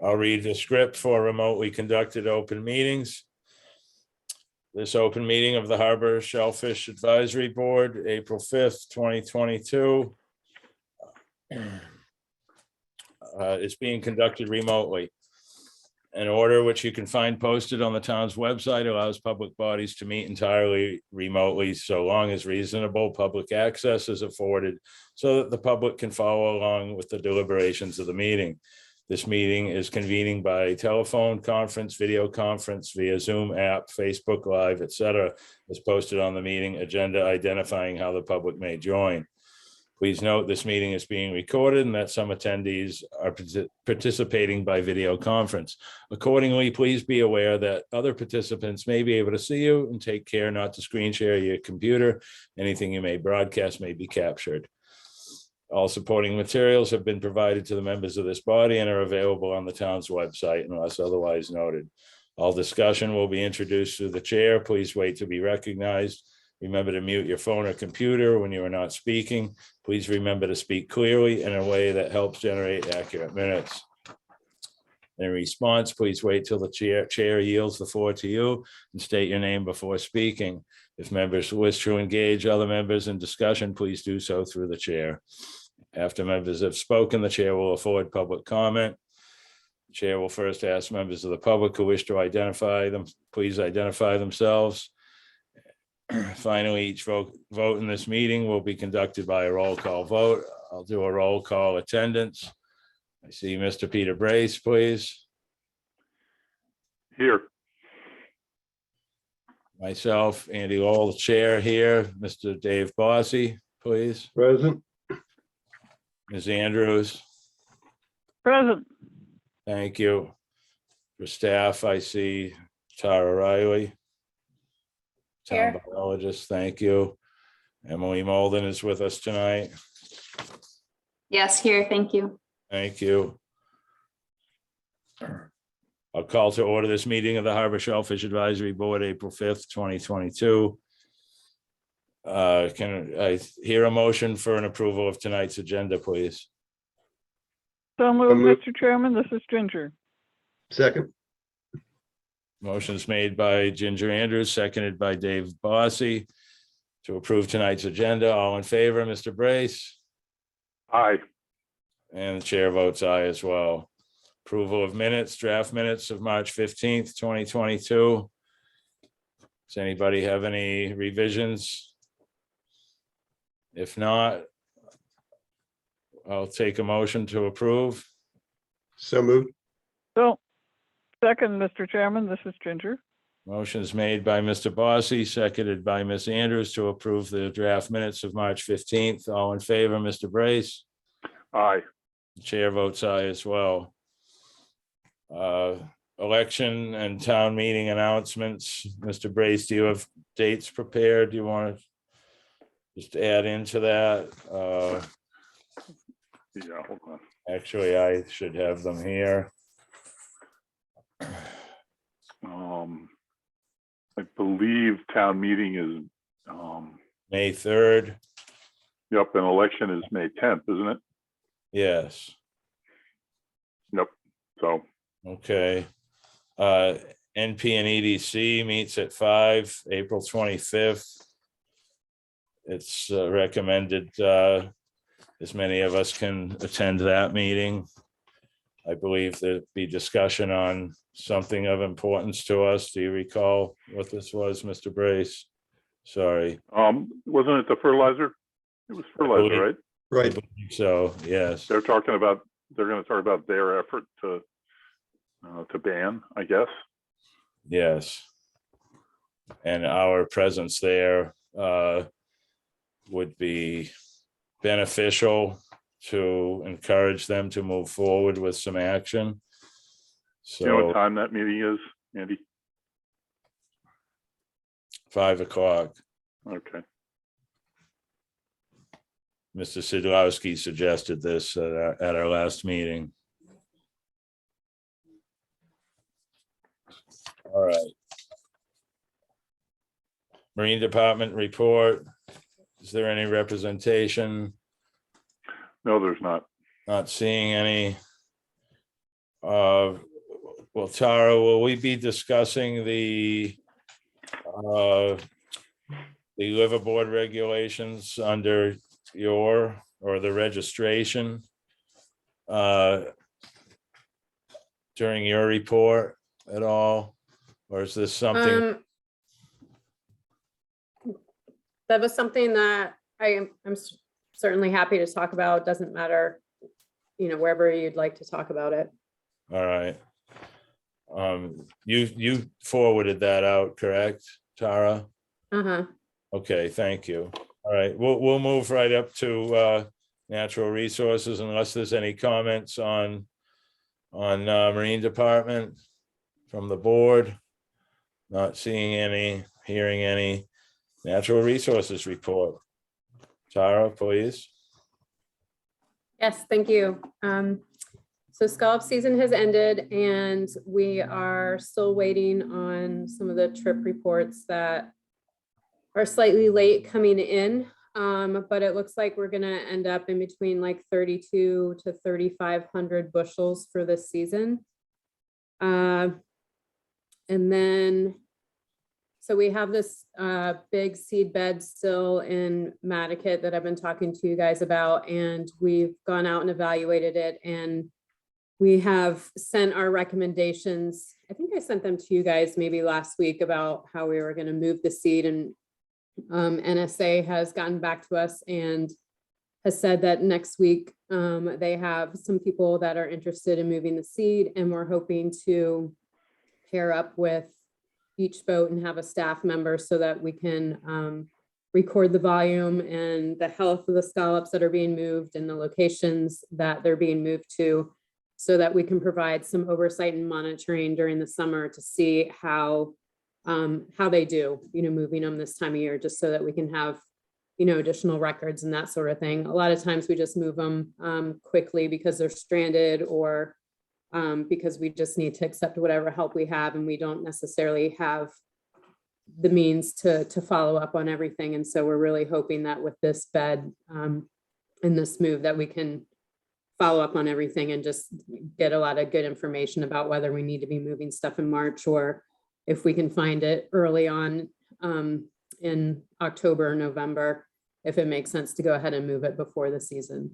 I'll read the script for remotely conducted open meetings. This open meeting of the Harbor Shellfish Advisory Board, April 5th, 2022. It's being conducted remotely. An order which you can find posted on the town's website allows public bodies to meet entirely remotely so long as reasonable public access is afforded so that the public can follow along with the deliberations of the meeting. This meeting is convening by telephone conference, video conference via Zoom app, Facebook Live, etc., as posted on the meeting agenda identifying how the public may join. Please note this meeting is being recorded and that some attendees are participating by video conference. Accordingly, please be aware that other participants may be able to see you, and take care not to screen share your computer. Anything you may broadcast may be captured. All supporting materials have been provided to the members of this body and are available on the town's website unless otherwise noted. All discussion will be introduced through the chair. Please wait to be recognized. Remember to mute your phone or computer when you are not speaking. Please remember to speak clearly in a way that helps generate accurate minutes. In response, please wait till the chair yields the floor to you and state your name before speaking. If members wish to engage other members in discussion, please do so through the chair. After members have spoken, the chair will afford public comment. The chair will first ask members of the public who wish to identify them, please identify themselves. Finally, each vote in this meeting will be conducted by a roll call vote. I'll do a roll call attendance. I see Mr. Peter Brace, please. Here. Myself, Andy Lowell, the chair here. Mr. Dave Bossy, please. Present. Ms. Andrews. Present. Thank you. For staff, I see Tara Riley. Town Here. biologist, thank you. Emily Molden is with us tonight. Yes, here, thank you. Thank you. I'll call to order this meeting of the Harbor Shellfish Advisory Board, April 5th, 2022. Can I hear a motion for an approval of tonight's agenda, please? So moved, moved. Mr. Chairman. This is Ginger. Second. Motion's made by Ginger Andrews, seconded by Dave Bossy to approve tonight's agenda. All in favor, Mr. Brace? Aye. And the chair votes aye as well. Approval of minutes, draft minutes of March 15th, 2022. Does anybody have any revisions? If not, I'll take a motion to approve. So moved. So, second, Mr. Chairman. This is Ginger. Motion's made by Mr. Bossy, seconded by Ms. Andrews to approve the draft minutes of March 15th. All in favor, Mr. Brace? Aye. The chair votes aye as well. Election and town meeting announcements. Mr. Brace, do you have dates prepared? Do you want to just add into that? Yeah, hold on. Actually, I should have them here. I believe town meeting is, May 3rd. yep, and election is May 10th, isn't it? Yes. Yep. So, Okay. NP and EDC meets at 5, April 25th. It's recommended as many of us can attend that meeting. I believe there'd be discussion on something of importance to us. Do you recall what this was, Mr. Brace? Sorry. wasn't it the fertilizer? It was fertilizer, right? I Right. believe so, yes. They're going to talk about their effort to ban, I guess. Yes. And our presence there would be beneficial to encourage them to move forward with some action. You know what So time that meeting is, Andy? 5 o'clock. Okay. Mr. Sidlowski suggested this at our last meeting. All right. Marine Department report. Is there any representation? No, there's not. Not seeing any. Well, Tara, will we be discussing the liverboard regulations under your, or the registration during your report at all? Or is this something? That was something that I'm certainly happy to talk about. Doesn't matter, wherever you'd like to talk about it. All right. You forwarded that out, correct, Tara? Uh-huh. Okay, thank you. All right, we'll move right up to natural resources unless there's any comments on Marine Department from the board. Not seeing any, hearing any. Natural resources report. Tara, please. Yes, thank you. So scallop season has ended and we are still waiting on some of the trip reports that are slightly late coming in. But it looks like we're gonna end up in between like 32 to 3,500 bushels for this season. And then, so we have this big seed bed still in Mattakit that I've been talking to you guys about, and we've gone out and evaluated it, and we have sent our recommendations. I think I sent them to you guys maybe last week about how we were going to move the seed, and NSA has gotten back to us and has said that next week they have some people that are interested in moving the seed, and we're hoping to pair up with each boat and have a staff member so that we can record the volume and the health of the scallops that are being moved and the locations that they're being moved to, so that we can provide some oversight and monitoring during the summer to see how they do, moving them this time of year, just so that we can have, additional records and that sort of thing. A lot of times we just move them quickly because they're stranded, or because we just need to accept whatever help we have, and we don't necessarily have the means to follow up on everything. And so we're really hoping that with this bed and this move that we can follow up on everything and just get a lot of good information about whether we need to be moving stuff in March, or if we can find it early on in October or November, if it makes sense to go ahead and move it before the season.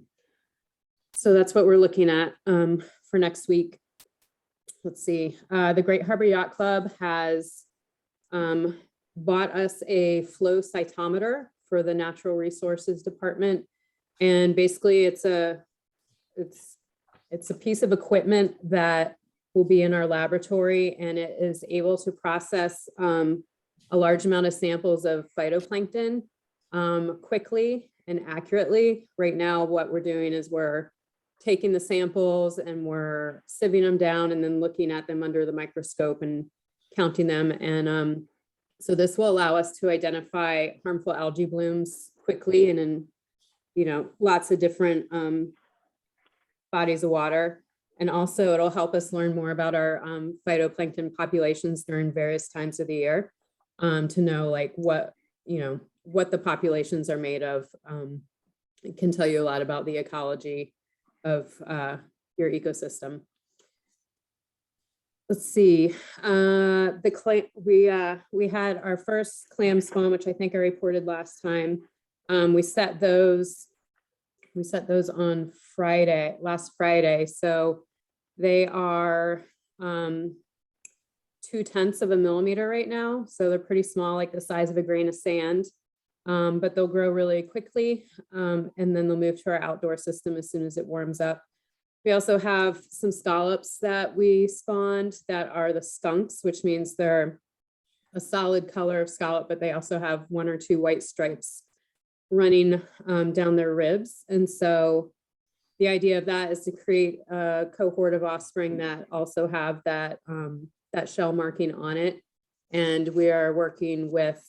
So that's what we're looking at for next week. Let's see, the Great Harbor Yacht Club has bought us a flow cytometer for the Natural Resources Department. And basically it's a piece of equipment that will be in our laboratory, and it is able to process a large amount of samples of phytoplankton quickly and accurately. Right now, what we're doing is we're taking the samples and we're sieving them down and then looking at them under the microscope and counting them. And so this will allow us to identify harmful algae blooms quickly and in, lots of different bodies of water. And also it'll help us learn more about our phytoplankton populations during various times of the year, to know like what the populations are made of. It can tell you a lot about the ecology of your ecosystem. Let's see, we had our first clam spawn, which I think I reported last time. We set those on last Friday. So they are 0.2 of a millimeter right now. So they're pretty small, like the size of a grain of sand, but they'll grow really quickly. And then they'll move to our outdoor system as soon as it warms up. We also have some scallops that we spawned that are the skunks, which means they're a solid color of scallop, but they also have 1 or 2 white stripes running down their ribs. And so the idea of that is to create a cohort of offspring that also have that, that shell marking on it. And we are working with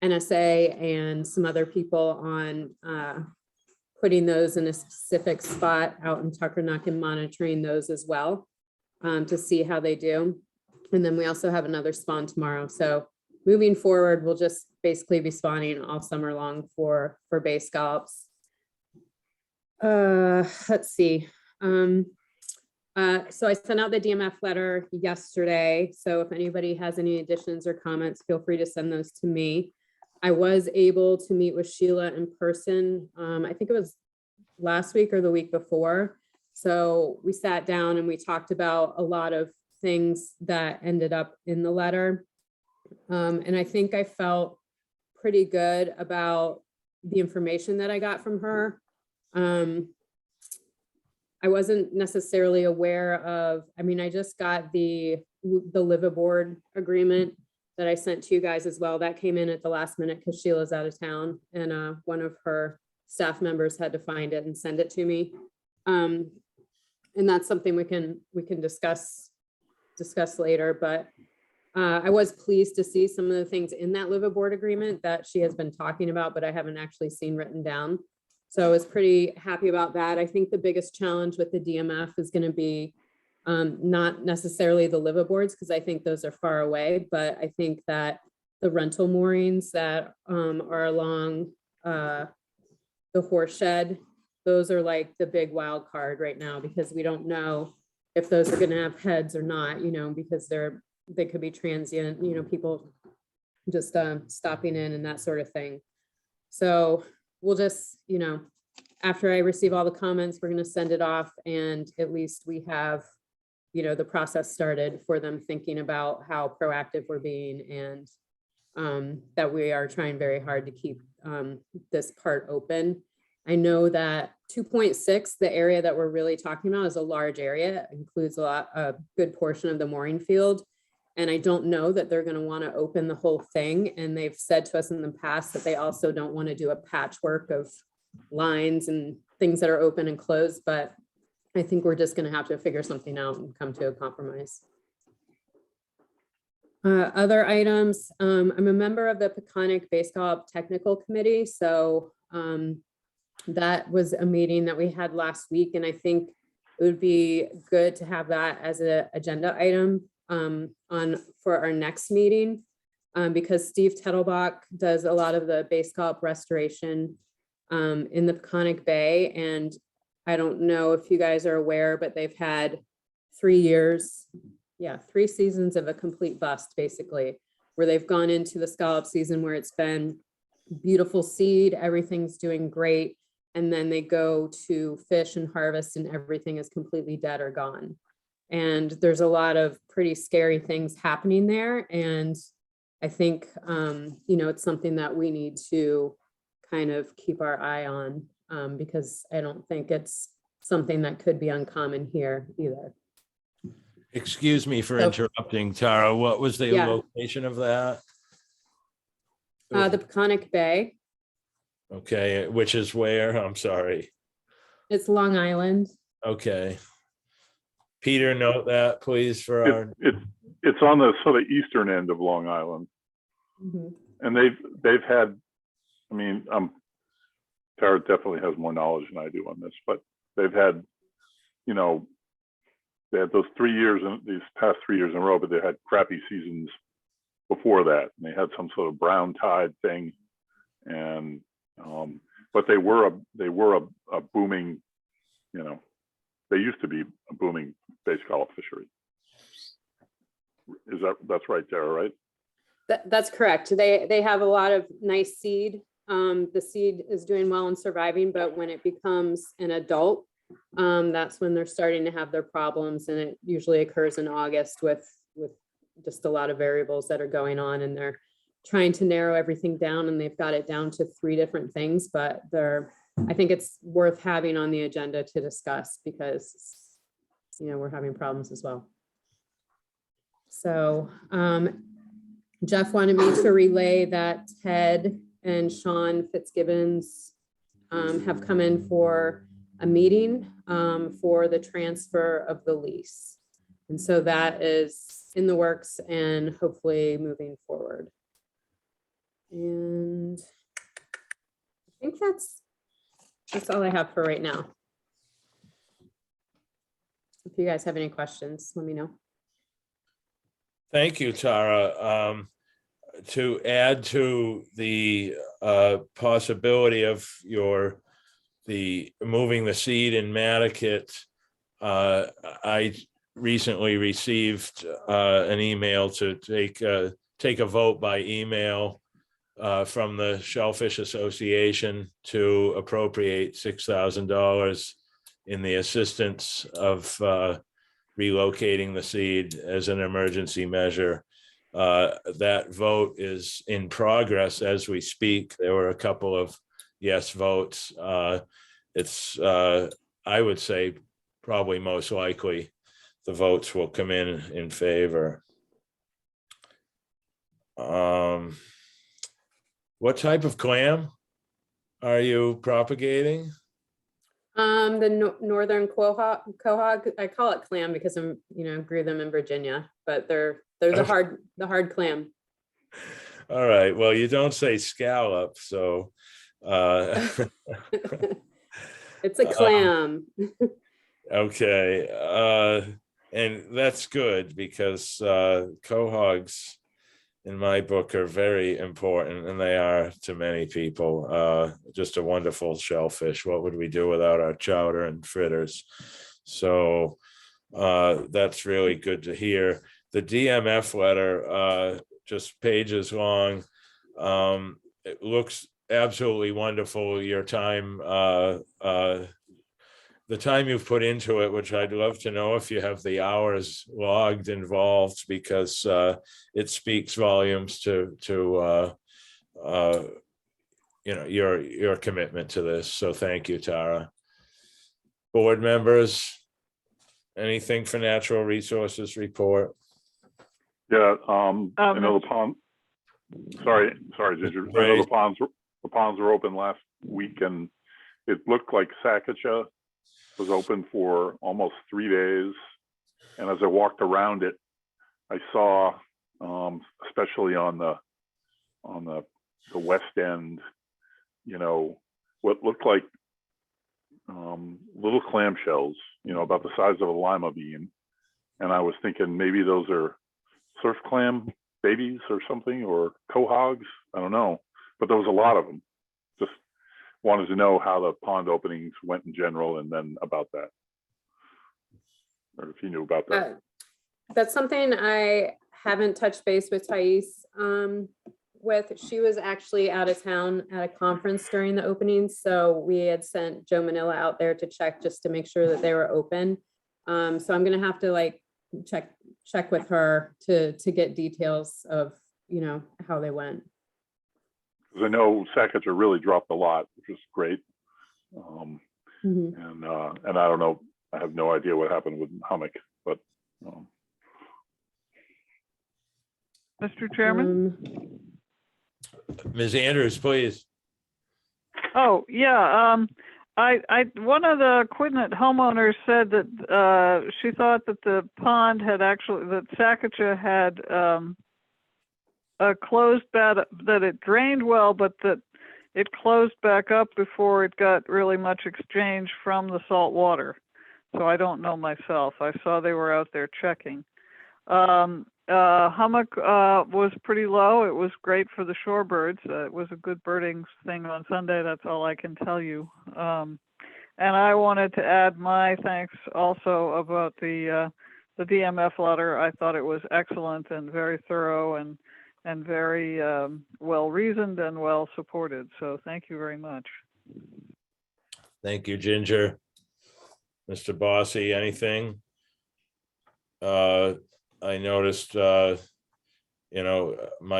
NSA and some other people on putting those in a specific spot out in Tuckernuck and monitoring those as well, to see how they do. And then we also have another spawn tomorrow. So moving forward, we'll just basically be spawning all summer long for bay scallops. Let's see. So I sent out the DMF letter yesterday. So if anybody has any additions or comments, feel free to send those to me. I was able to meet with Sheila in person. I think it was last week or the week before. So we sat down and we talked about a lot of things that ended up in the letter. And I think I felt pretty good about the information that I got from her. I wasn't necessarily aware of, I mean, I just got the liveaboard agreement that I sent to you guys as well. That came in at the last minute because Sheila's out of town and one of her staff members had to find it and send it to me. And that's something we can discuss later, but I was pleased to see some of the things in that liveaboard agreement that she has been talking about, but I haven't actually seen written down. So I was pretty happy about that. I think the biggest challenge with the DMF is going to be not necessarily the liveaboards, because I think those are far away, but I think that the rental moorings that are along the horse shed, those are like the big wild card right now, because we don't know if those are going to have heads or not, you know, because they could be transient, you know, people just stopping in and that sort of thing. So we'll just, you know, after I receive all the comments, we're going to send it off, and at least we have, you know, the process started for them thinking about how proactive we're being, and that we are trying very hard to keep this part open. I know that 2.6, the area that we're really talking about, is a large area. It includes a good portion of the mooring field. And I don't know that they're going to want to open the whole thing. And they've said to us in the past that they also don't want to do a patchwork of lines and things that are open and closed. But I think we're just going to have to figure something out and come to a compromise. Other items, I'm a member of the Peconic Base Golf Technical Committee. So that was a meeting that we had last week. And I think it would be good to have that as an agenda item for our next meeting, because Steve Tettelbach does a lot of the base golf restoration in the Peconic Bay. And I don't know if you guys are aware, but they've had 3 seasons of a complete bust, basically, where they've gone into the scallop season where it's been beautiful seed, everything's doing great. And then they go to fish and harvest and everything is completely dead or gone. And there's a lot of pretty scary things happening there. And I think, you know, it's something that we need to kind of keep our eye on, because I don't think it's something that could be uncommon here either. Excuse me for So- interrupting, Tara. What was the Yeah. location of that? The Peconic Bay, Okay, which is where? I'm sorry. it's Long Island. Okay. Peter, note that, please, for our, It's on the sort of eastern end of Long Island, Mhm. and they've had, I mean, Tara definitely has more knowledge than I do on this, but they've had, you know, they had those 3 years, these past 3 years in a row, but they had crappy seasons before that, and they had some sort of brown tide thing, and but they were a booming, you know, they used to be a booming base golf fishery. That's right, Tara, right? That's correct. They have a lot of nice seed. The seed is doing well and surviving, but when it becomes an adult, that's when they're starting to have their problems. And it usually occurs in August with just a lot of variables that are going on, and they're trying to narrow everything down, and they've got it down to 3 different things, but I think it's worth having on the agenda to discuss, because, you know, we're having problems as well. So Jeff wanted me to relay that Ted and Sean Fitzgibbons have come in for a meeting for the transfer of the lease. And so that is in the works and hopefully moving forward. And I think that's all I have for right now. If you guys have any questions, let me know. thank you, Tara. To add to the possibility of moving the seed in Mattakit, I recently received an email to take a vote by email from the Shellfish Association to appropriate $6,000 in the assistance of relocating the seed as an emergency measure. That vote is in progress as we speak. There were a couple of yes votes. It's, I would say, probably most likely the votes will come in favor. What type of clam are you propagating? The northern quahog, I call it clam because grew them in Virginia, but they're the hard clam. All right, well, you don't say scallop, so It's a clam. okay, and that's good because quahogs in my book are very important, and they are to many people. Just a wonderful shellfish. What would we do without our chowder and fritters? So that's really good to hear. The DMF letter, just pages long. It looks absolutely wonderful. Your time, the time you've put into it, which I'd love to know if you have the hours logged involved, because it speaks volumes to your commitment to this. So thank you, Tara. Board members, anything for Natural Resources report? Yeah, I know the pond. Sorry, Ginger. I know the ponds were open last week, and it looked like Sacagawea was open for almost 3 days. And as I walked around it, I saw, especially on the west end, what looked like little clamshells, about the size of a lima bean. And I was thinking maybe those are surf clam babies or something, or quahogs. I don't know, but there was a lot of them. Just wanted to know how the pond openings went in general, and then about that, or if you knew about that. That's something I haven't touched base with Thais with. She was actually out of town at a conference during the opening, so we had sent Joe Manila out there to check just to make sure that they were open. So I'm gonna have to check with her to get details of how they went. Because I know Sacagawea really dropped a lot, which was great. Mhm. And I don't know, I have no idea what happened with hummock, but Mr. Chairman? Ms. Andrews, please. Oh, yeah, one of the Quidnet homeowners said that she thought that the pond had that Sacagawea had a closed bed, that it drained well, but that it closed back up before it got really much exchange from the salt water. So I don't know myself. I saw they were out there checking. Hummock was pretty low. It was great for the shorebirds. It was a good birding thing on Sunday. That's all I can tell you. And I wanted to add my thanks also about the DMF letter. I thought it was excellent and very thorough and very well reasoned and well supported. So thank you very much. Thank you, Ginger. Mr. Bossy, anything? I noticed, my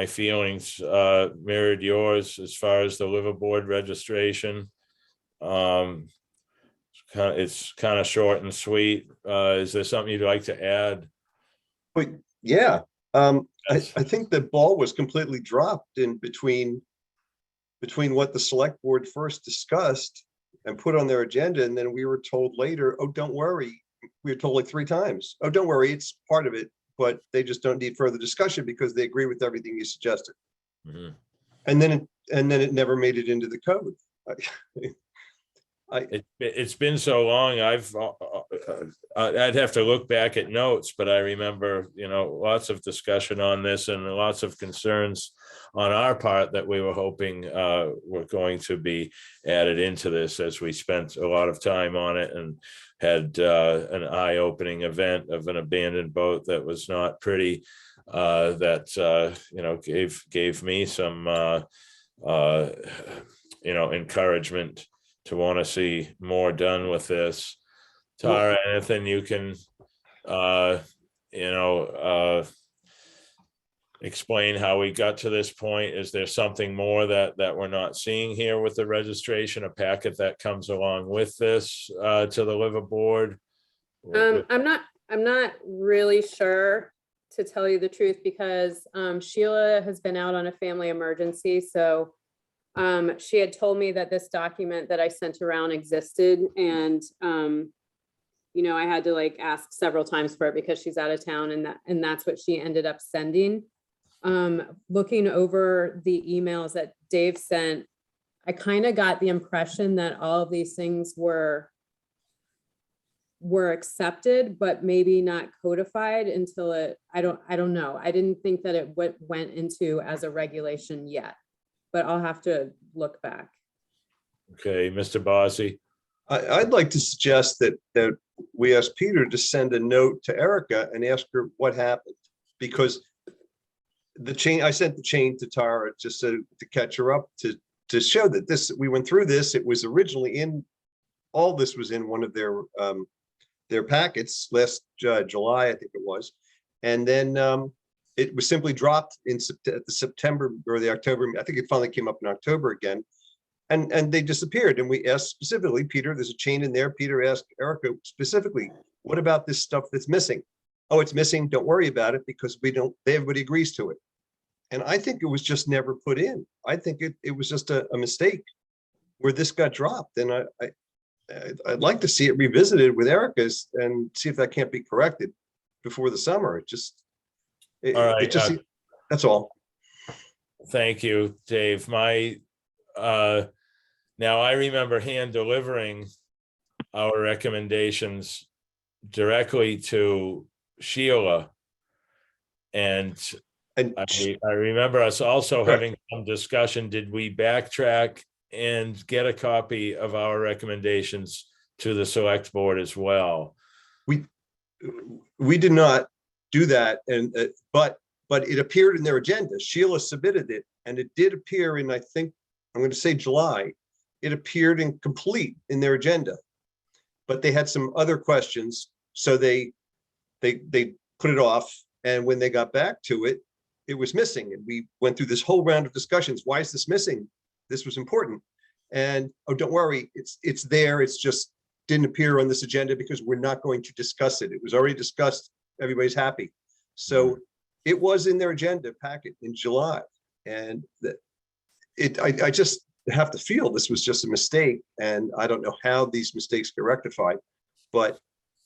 feelings mirrored yours as far as the liveaboard registration. It's kind of short and sweet. Is there something you'd like to add? But yeah, I think the ball was completely dropped in between what the select board first discussed and put on their agenda, and then we were told later, oh, don't worry. We were told like 3 times, oh, don't worry, it's part of it, but they just don't need further discussion because they agree with everything you suggested. Mm-hmm. And then it never made it into the code. It's been so long. I'd have to look back at notes, but I remember, lots of discussion on this and lots of concerns on our part that we were hoping were going to be added into this as we spent a lot of time on it. And had an eye-opening event of an abandoned boat that was not pretty, that you know, gave me some you know, encouragement to want to see more done with this. Tara, anything you can you know, explain how we got to this point? Is there something more that we're not seeing here with the registration, a packet that comes along with this to the liveaboard? I'm not really sure, to tell you the truth, because Sheila has been out on a family emergency. So she had told me that this document that I sent around existed, and you know, I had to like ask several times for it because she's out of town, and that's what she ended up sending. Looking over the emails that Dave sent, I kind of got the impression that all of these things were accepted, but maybe not codified until I don't know. I didn't think that it went into as a regulation yet, but I'll have to look back. Okay, Mr. Bossi. I'd like to suggest that we ask Peter to send a note to Erica and ask her what happened, because the chain, I sent the chain to Tara just to catch her up, to show that we went through this. It was originally all this was in one of their packets last July, I think it was. And then it was simply dropped at the September or the October. I think it finally came up in October again. And they disappeared. And we asked specifically, Peter, there's a chain in there. Peter asked Erica specifically, what about this stuff that's missing? Oh, it's missing. Don't worry about it, because everybody agrees to it. And I think it was just never put in. I think it was just a mistake where this got dropped. And I'd like to see it revisited with Erica's and see if that can't be corrected before the summer. That's all. Thank you, Dave. Now I remember hand delivering our recommendations directly to Sheila. And I remember us also having some discussion. Did we backtrack and get a copy of our recommendations to the select board as well? We did not do that, and but it appeared in their agenda. Sheila submitted it, and it did appear in, I think, I'm going to say July. It appeared incomplete in their agenda, but they had some other questions, so they put it off. And when they got back to it, it was missing, and we went through this whole round of discussions. Why is this missing? This was important. And oh, don't worry, it's there. It's just didn't appear on this agenda because we're not going to discuss it. It was already discussed. Everybody's happy. So it was in their agenda packet in July, and I just have to feel this was just a mistake, and I don't know how these mistakes get rectified, but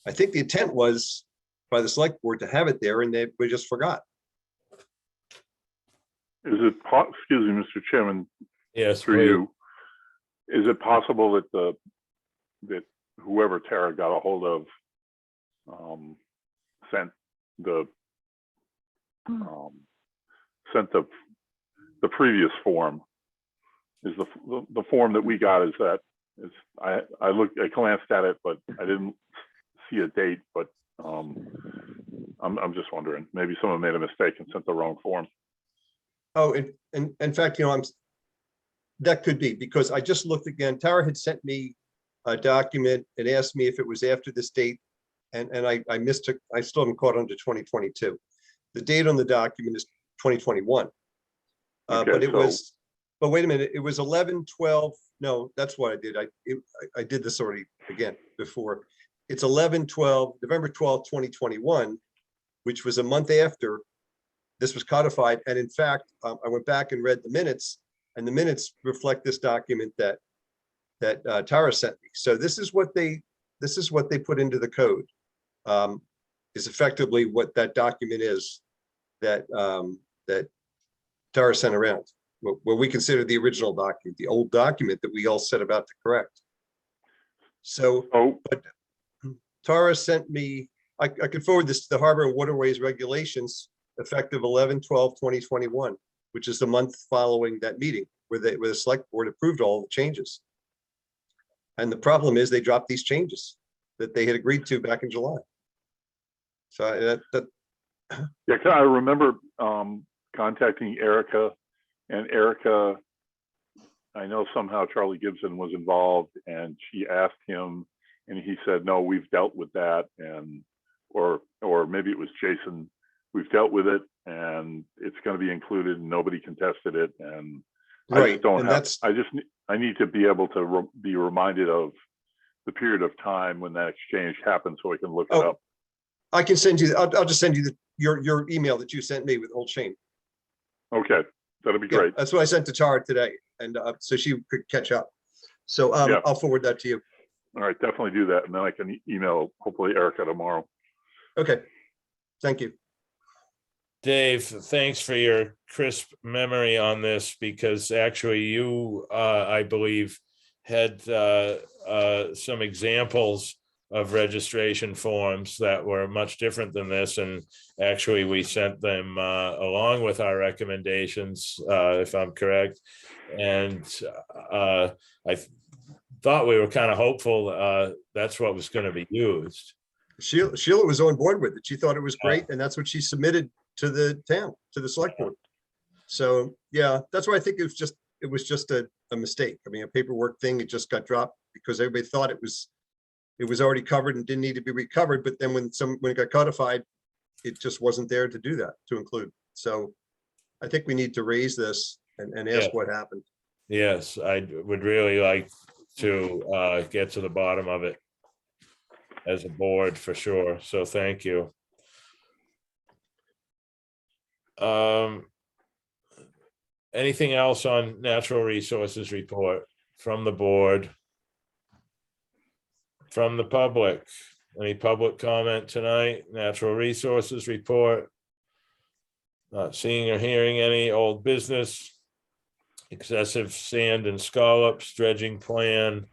I think the intent was by the select board to have it there, and we just forgot. Is it, excuse me, Mr. Chairman? Yes, through you. Is it possible that that whoever Tara got a hold of sent the previous form? Is the form that we got, I glanced at it, but I didn't see a date. But I'm just wondering, maybe someone made a mistake and sent the wrong form. Oh, and in fact, you know, that could be, because I just looked again. Tara had sent me a document and asked me if it was after this date, and I missed it. I still haven't caught on to 2022. The date on the document is 2021. Okay, but wait a minute, it was 11/12. No, that's what I did. I did this already again before. It's 11/12, November 12th, 2021, which was a month after this was codified. And in fact, I went back and read the minutes, and the minutes reflect this document that Tara sent me. So this is what they put into the code, is effectively what that document is that Tara sent around. What we consider the original document, the old document that we all set about to correct. So, but Tara sent me, I could forward this to the Harbor and Waterways Regulations effective 11/12/2021, which is the month following that meeting where the select board approved all the changes. And the problem is they dropped these changes. that they had agreed to back in July. So that Yeah, 'cause I remember contacting Erica, and Erica, I know somehow Charlie Gibson was involved, and she asked him, and he said, no, we've dealt with that, and or maybe it was Jason, we've dealt with it, and it's going to be included, and nobody contested it, and I right, just don't and have. I need to be able to be reminded of the period of time when that exchange happened, so I can look it Oh, up. I can send you. I'll just send you your email that you sent me with old Shane. Okay, that'd be Yeah, great. that's what I sent to Tara today, and so she could catch up. So Yeah. I'll forward that to you. All right, definitely do that, and then I can email hopefully Erica tomorrow. Okay, thank you. Dave, thanks for your crisp memory on this, because actually you, I believe, had some examples of registration forms that were much different than this. And actually, we sent them along with our recommendations, if I'm correct. And I thought we were kind of hopeful that's what was going to be used. Sheila was on board with it. She thought it was great, and that's what she submitted to the town, to the select board. So yeah, that's why I think it was just a mistake. I mean, a paperwork thing, it just got dropped because everybody thought it was already covered and didn't need to be recovered. But then when it got codified, it just wasn't there to do that, to include. So I think we need to raise this and ask what happened. Yes, I would really like to get to the bottom of it as a board, for sure. So thank you. Anything else on natural resources report from the board? From the public? Any public comment tonight? Natural resources report? Not seeing or hearing any. Old business? Excessive sand and scallops dredging plan?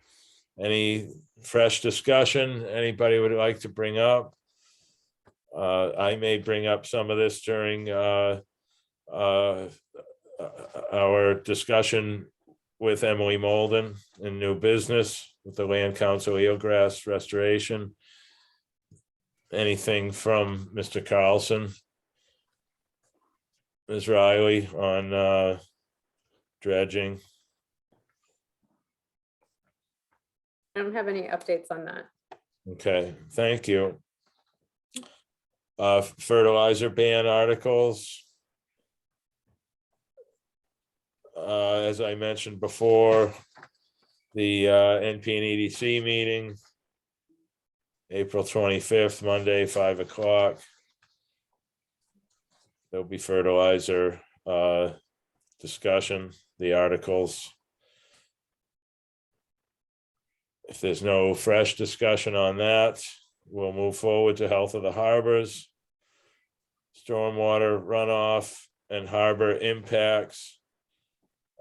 Any fresh discussion anybody would like to bring up? I may bring up some of this during our discussion with Emily Molden in new business with the Land Council eelgrass restoration. Anything from Mr. Carlson? Ms. Riley on dredging? I don't have any updates on that. Okay, thank you. Fertilizer ban articles. As I mentioned before, the NP and EDC meeting, April 25th, Monday, 5 o'clock. There'll be fertilizer discussion, the articles. If there's no fresh discussion on that, we'll move forward to health of the harbors, stormwater runoff and harbor impacts.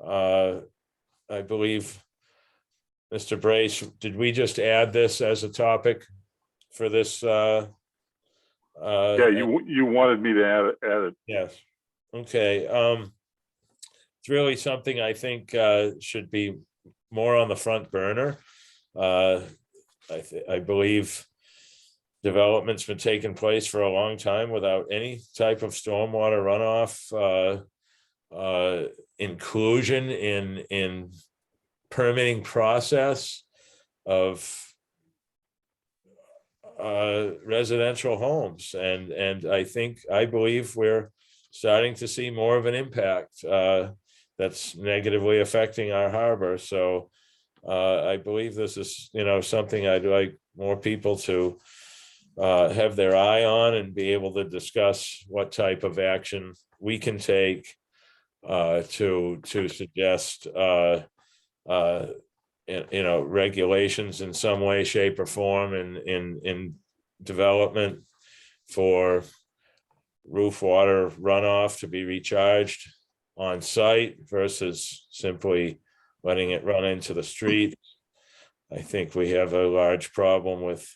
I believe, Mr. Brace, did we just add this as a topic for this? Yeah, you wanted me to add it. Yes. Okay. It's really something I think should be more on the front burner. I believe development's been taking place for a long time without any type of stormwater runoff inclusion in permitting process of residential homes, and I believe we're starting to see more of an impact that's negatively affecting our harbor. So I believe this is, something I'd like more people to have their eye on and be able to discuss what type of action we can take to suggest regulations in some way, shape, or form in development for roof water runoff to be recharged on site versus simply letting it run into the street. I think we have a large problem with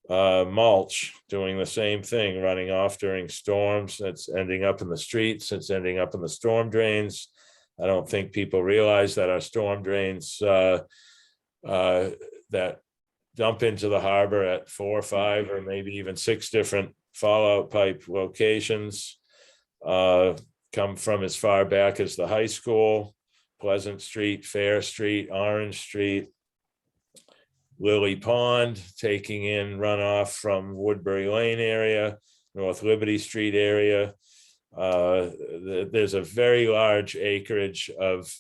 mulch doing the same thing, running off during storms. That's ending up in the streets. It's ending up in the storm drains. I don't think people realize that our storm drains that dump into the harbor at 4 or 5 or maybe even 6 different fallout pipe locations. Come from as far back as the high school, Pleasant Street, Fair Street, Orange Street, Lily Pond, taking in runoff from Woodbury Lane area, North Liberty Street area. There's a very large acreage of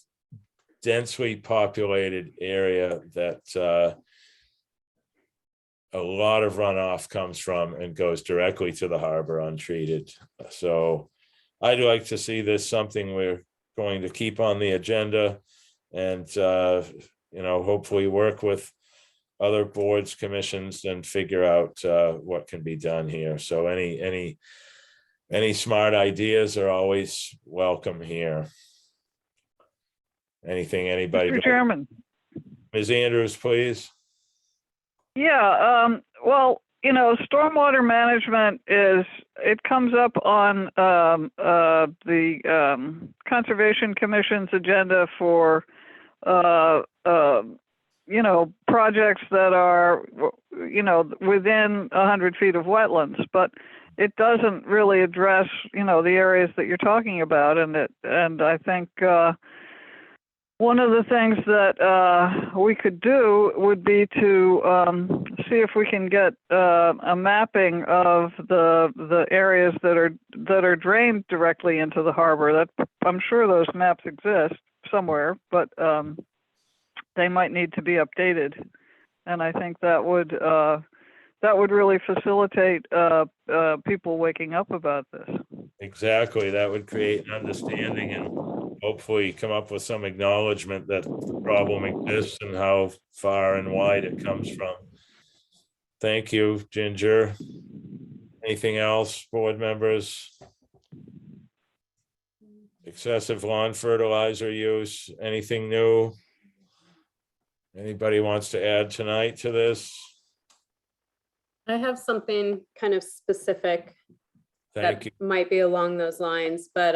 densely populated area that a lot of runoff comes from and goes directly to the harbor untreated. So I'd like to see this something we're going to keep on the agenda and, hopefully work with other boards, commissions, and figure out what can be done here. So any smart ideas are always welcome here. Anything, anybody? Mr. Chairman. Ms. Andrews, please. Yeah, well, stormwater management it comes up on the Conservation Commission's agenda for, projects that are, within 100 feet of wetlands, but it doesn't really address, the areas that you're talking about. And I think one of the things that we could do would be to see if we can get a mapping of the areas that are drained directly into the harbor. That I'm sure those maps exist somewhere, but they might need to be updated. And I think that would really facilitate people waking up about this. Exactly. That would create an understanding and hopefully come up with some acknowledgement that the problem exists and how far and wide it comes from. Thank you, Ginger. Anything else, board members? Excessive lawn fertilizer use, anything new? Anybody wants to add tonight to this? I have something kind of specific Thank you. that might be along those lines, but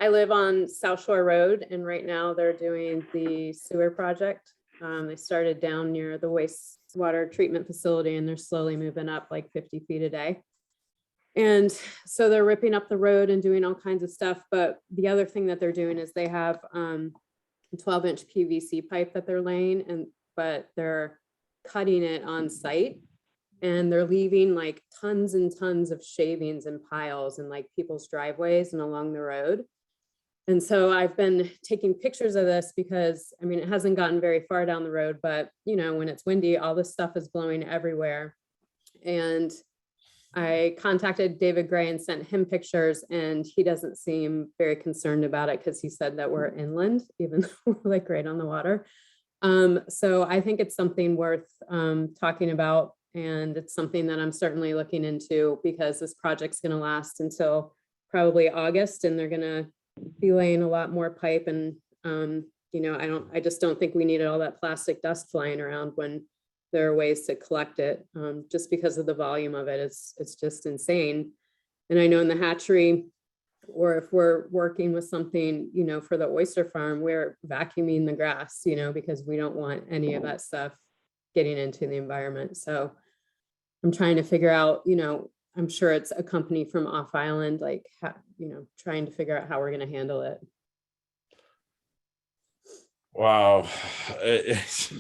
I live on South Shore Road, and right now they're doing the sewer project. They started down near the wastewater treatment facility, and they're slowly moving up like 50 feet a day. And so they're ripping up the road and doing all kinds of stuff. But the other thing that they're doing is they have 12-inch PVC pipe that they're laying, but they're cutting it on site. And they're leaving like tons and tons of shavings and piles in like people's driveways and along the road. And so I've been taking pictures of this because, I mean, it hasn't gotten very far down the road, but when it's windy, all this stuff is blowing everywhere. And I contacted David Gray and sent him pictures, and he doesn't seem very concerned about it because he said that we're inland, even though we're like right on the water. So I think it's something worth talking about. And it's something that I'm certainly looking into because this project's going to last until probably August, and they're going to be laying a lot more pipe. And, I just don't think we needed all that plastic dust flying around when there are ways to collect it, just because of the volume of it. It's just insane. And I know in the hatchery, or if we're working with something, for the oyster farm, we're vacuuming the grass, because we don't want any of that stuff getting into the environment. So I'm trying to figure out, I'm sure it's a company from off island, like, trying to figure out how we're going to handle it. Wow. It's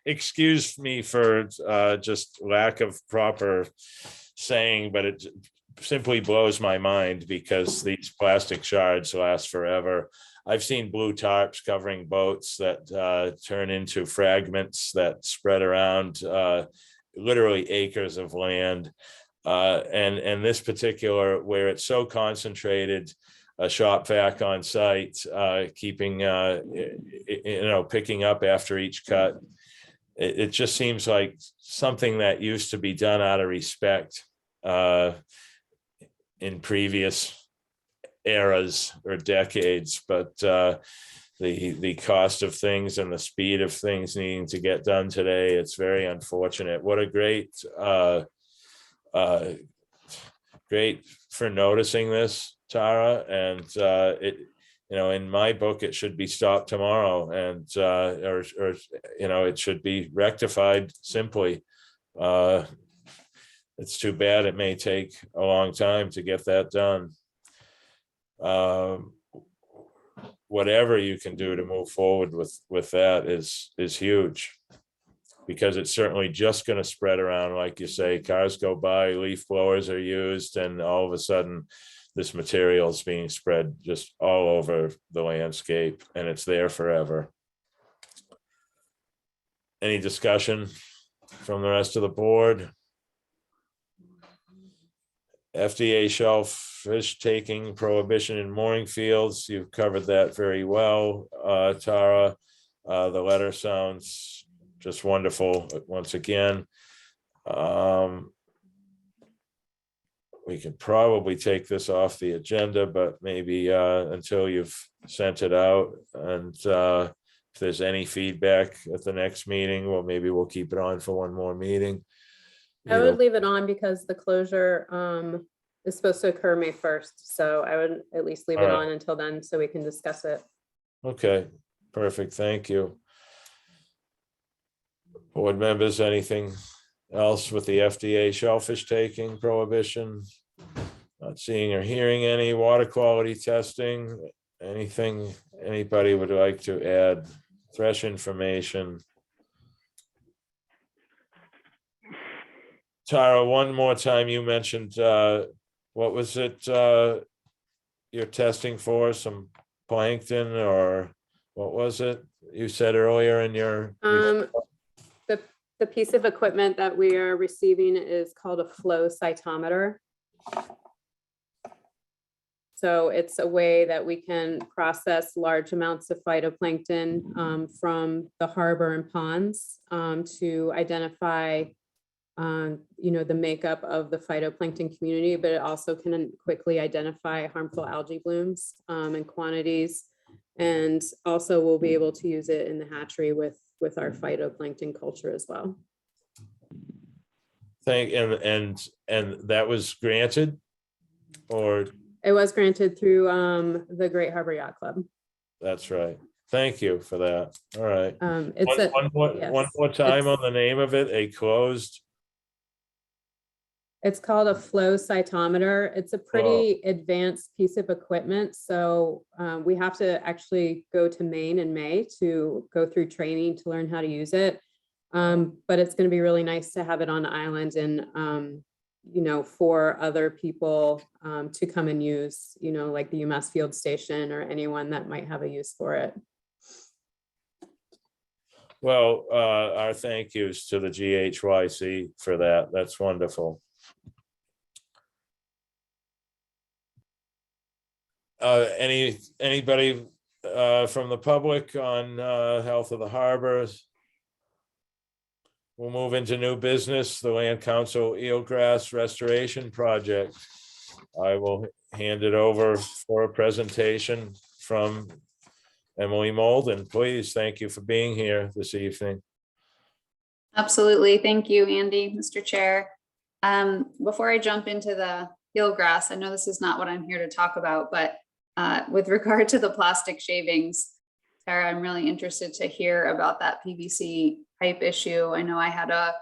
excuse me for just lack of proper saying, but it simply blows my mind because these plastic shards last forever. I've seen blue tarps covering boats that turn into fragments that spread around literally acres of land. And this particular, where it's so concentrated, a shop vac on site, keeping, picking up after each cut. It just seems like something that used to be done out of respect in previous eras or decades, but the cost of things and the speed of things needing to get done today, it's very unfortunate. What a great for noticing this, Tara, and in my book, it should be stopped tomorrow, and or it should be rectified simply. It's too bad it may take a long time to get that done. Whatever you can do to move forward with that is huge, because it's certainly just going to spread around. Like you say, cars go by, leaf blowers are used, and all of a sudden this material is being spread just all over the landscape, and it's there forever. Any discussion from the rest of the board? FDA shellfish taking prohibition in mooring fields. You've covered that very well, Tara. The letter sounds just wonderful once again. We can probably take this off the agenda, but maybe until you've sent it out, and if there's any feedback at the next meeting, well, maybe we'll keep it on for one more meeting. I would leave it on because the closure is supposed to occur May 1st. So I would at least leave it on until then so we can discuss it. Okay, perfect. Thank you. Board members, anything else with the FDA shellfish taking prohibition? Not seeing or hearing any. Water quality testing. Anything anybody would like to add? Fresh information. Tara, one more time, you mentioned, what was it you're testing for? Some plankton, or what was it you said earlier in your? The piece of equipment that we are receiving is called a flow cytometer. So it's a way that we can process large amounts of phytoplankton from the harbor and ponds to identify the makeup of the phytoplankton community, but it also can quickly identify harmful algae blooms and quantities. And also we'll be able to use it in the hatchery with our phytoplankton culture as well. And that was granted, or? It was granted through the Great Harbor Yacht Club. That's right. Thank you for that. All right. It's one more time on the name of it, a closed. It's called a flow cytometer. It's a pretty advanced piece of equipment. So we have to actually go to Maine in May to go through training to learn how to use it. But it's going to be really nice to have it on the island and, for other people to come and use, like the UMass Field Station or anyone that might have a use for it. Well, our thank yous to the GHYC for that. That's wonderful. Anybody from the public on health of the harbors? We'll move into new business, the Land Council Eelgrass Restoration Project. I will hand it over for a presentation from Emily Molden. Please, thank you for being here this evening. Absolutely. Thank you, Andy, Mr. Chair. Before I jump into the eelgrass, I know this is not what I'm here to talk about, but with regard to the plastic shavings, Sarah, I'm really interested to hear about that PVC pipe issue. I know I had a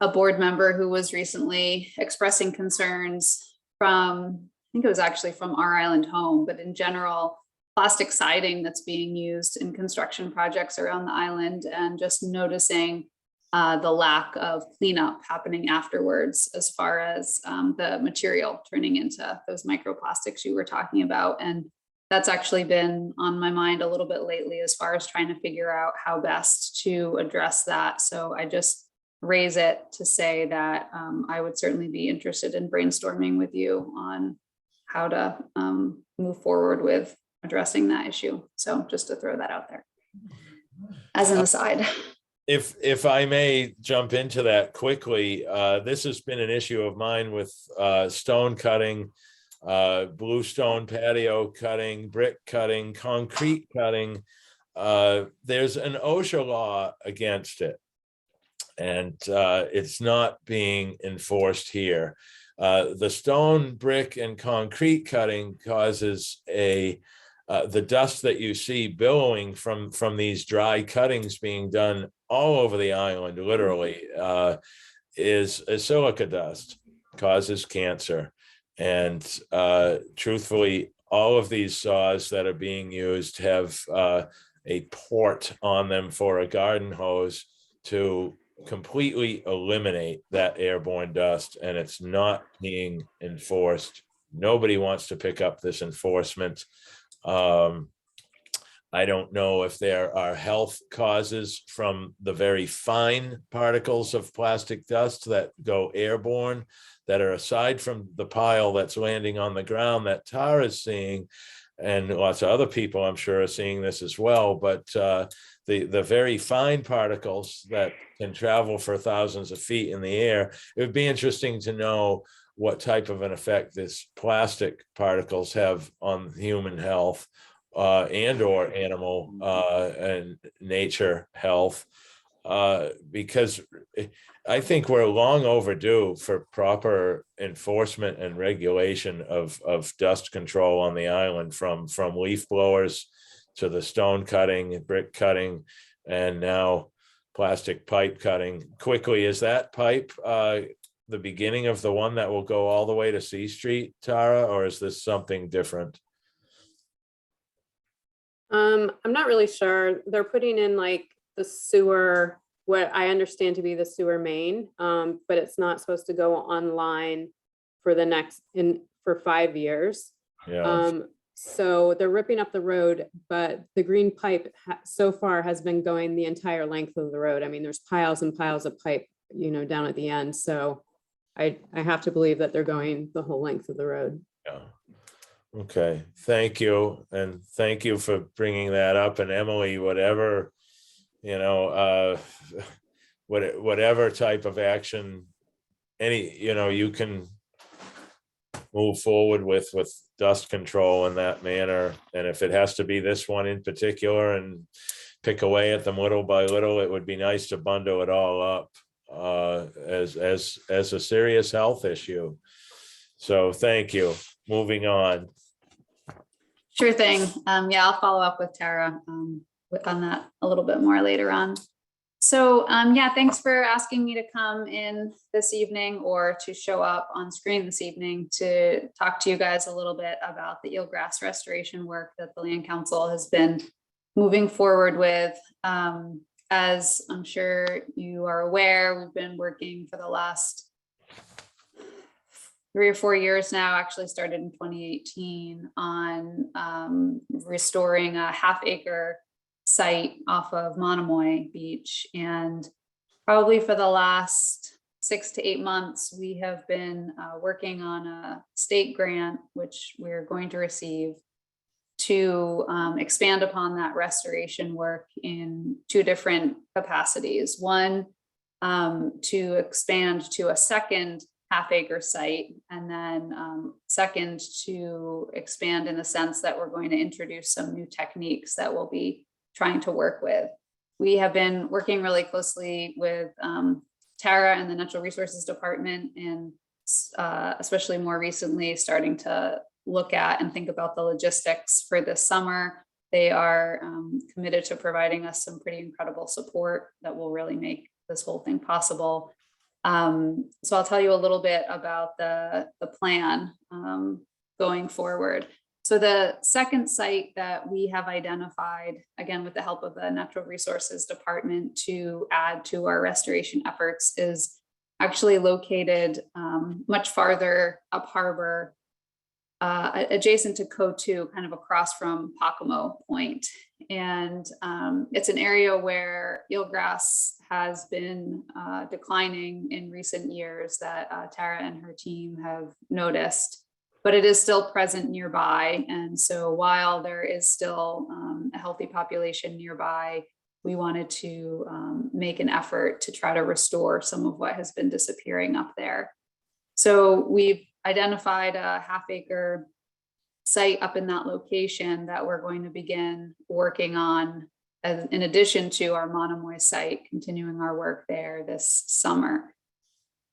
board member who was recently expressing concerns from, I think it was actually from our island home, but in general, plastic siding that's being used in construction projects around the island, and just noticing the lack of cleanup happening afterwards as far as the material turning into those microplastics you were talking about. And that's actually been on my mind a little bit lately as far as trying to figure out how best to address that. So I just raise it to say that I would certainly be interested in brainstorming with you on how to move forward with addressing that issue. So just to throw that out there as an aside. If I may jump into that quickly, this has been an issue of mine with stone cutting, bluestone patio cutting, brick cutting, concrete cutting. There's an OSHA law against it, and it's not being enforced here. The stone, brick, and concrete cutting causes a the dust that you see billowing from these dry cuttings being done all over the island, literally, is silica dust, causes cancer. And truthfully, all of these saws that are being used have a port on them for a garden hose to completely eliminate that airborne dust, and it's not being enforced. Nobody wants to pick up this enforcement. I don't know if there are health causes from the very fine particles of plastic dust that go airborne that are aside from the pile that's landing on the ground that Tara is seeing, and lots of other people I'm sure are seeing this as well. But the very fine particles that can travel for thousands of feet in the air, it would be interesting to know what type of an effect this plastic particles have on human health and or animal and nature health, because I think we're long overdue for proper enforcement and regulation of dust control on the island, from leaf blowers to the stone cutting, brick cutting, and now plastic pipe cutting. Quickly, is that pipe the beginning of the one that will go all the way to C Street, Tara, or is this something different? I'm not really sure. They're putting in like the sewer, what I understand to be the sewer main, but it's not supposed to go online for the next for 5 years. Yeah. So they're ripping up the road, but the green pipe so far has been going the entire length of the road. I mean, there's piles and piles of pipe, down at the end. So I have to believe that they're going the whole length of the road. Yeah. Okay, thank you. And thank you for bringing that up. And Emily, whatever, whatever type of action, you can move forward with dust control in that manner. And if it has to be this one in particular and pick away at them little by little, it would be nice to bundle it all up as a serious health issue. So thank you. Moving on. Sure thing. Yeah, I'll follow up with Tara on that a little bit more later on. So yeah, thanks for asking me to come in this evening, or to show up on screen this evening to talk to you guys a little bit about the eelgrass restoration work that the Land Council has been moving forward with. As I'm sure you are aware, we've been working for the last 3 or 4 years now, actually started in 2018, on restoring a half-acre site off of Monomoy Beach. And probably for the last 6 to 8 months, we have been working on a state grant, which we're going to receive, to expand upon that restoration work in 2 different capacities. One, to expand to a second half-acre site, and then second, to expand in the sense that we're going to introduce some new techniques that we'll be trying to work with. We have been working really closely with Tara and the Natural Resources Department, and especially more recently starting to look at and think about the logistics for this summer. They are committed to providing us some pretty incredible support that will really make this whole thing possible. So I'll tell you a little bit about the plan going forward. So the second site that we have identified, again, with the help of the Natural Resources Department, to add to our restoration efforts, is actually located much farther up harbor, adjacent to Co2, kind of across from Pocomo Point. And it's an area where eelgrass has been declining in recent years, that Tara and her team have noticed, but it is still present nearby. And so while there is still a healthy population nearby, we wanted to make an effort to try to restore some of what has been disappearing up there. So we've identified a half-acre site up in that location that we're going to begin working on, in addition to our Monomoy site, continuing our work there this summer.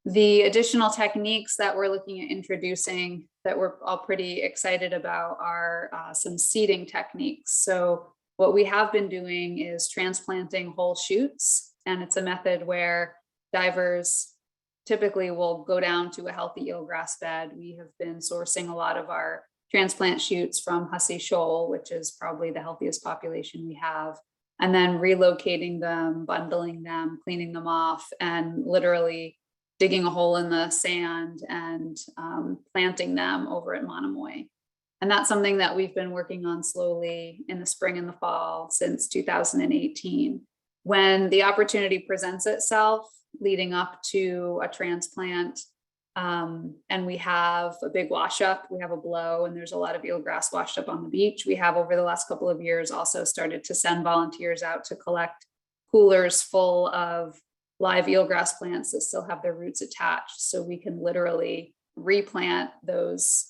The additional techniques that we're looking at introducing that we're all pretty excited about are some seeding techniques. So what we have been doing is transplanting whole shoots, and it's a method where divers typically will go down to a healthy eelgrass bed. We have been sourcing a lot of our transplant shoots from Hussey Shoal, which is probably the healthiest population we have, and then relocating them, bundling them, cleaning them off, and literally digging a hole in the sand and planting them over at Monomoy. And that's something that we've been working on slowly in the spring and the fall since 2018. When the opportunity presents itself leading up to a transplant, and we have a big wash up, we have a blow, and there's a lot of eelgrass washed up on the beach. We have over the last couple of years also started to send volunteers out to collect coolers full of live eelgrass plants that still have their roots attached, so we can literally replant those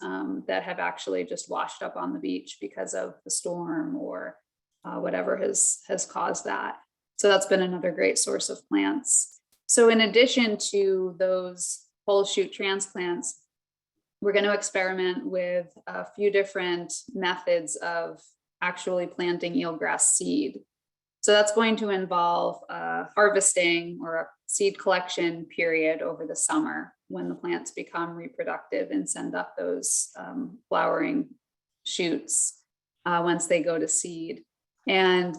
that have actually just washed up on the beach because of the storm or whatever has caused that. So that's been another great source of plants. So in addition to those whole shoot transplants, we're going to experiment with a few different methods of actually planting eelgrass seed. So that's going to involve harvesting or a seed collection period over the summer when the plants become reproductive and send up those flowering shoots once they go to seed. And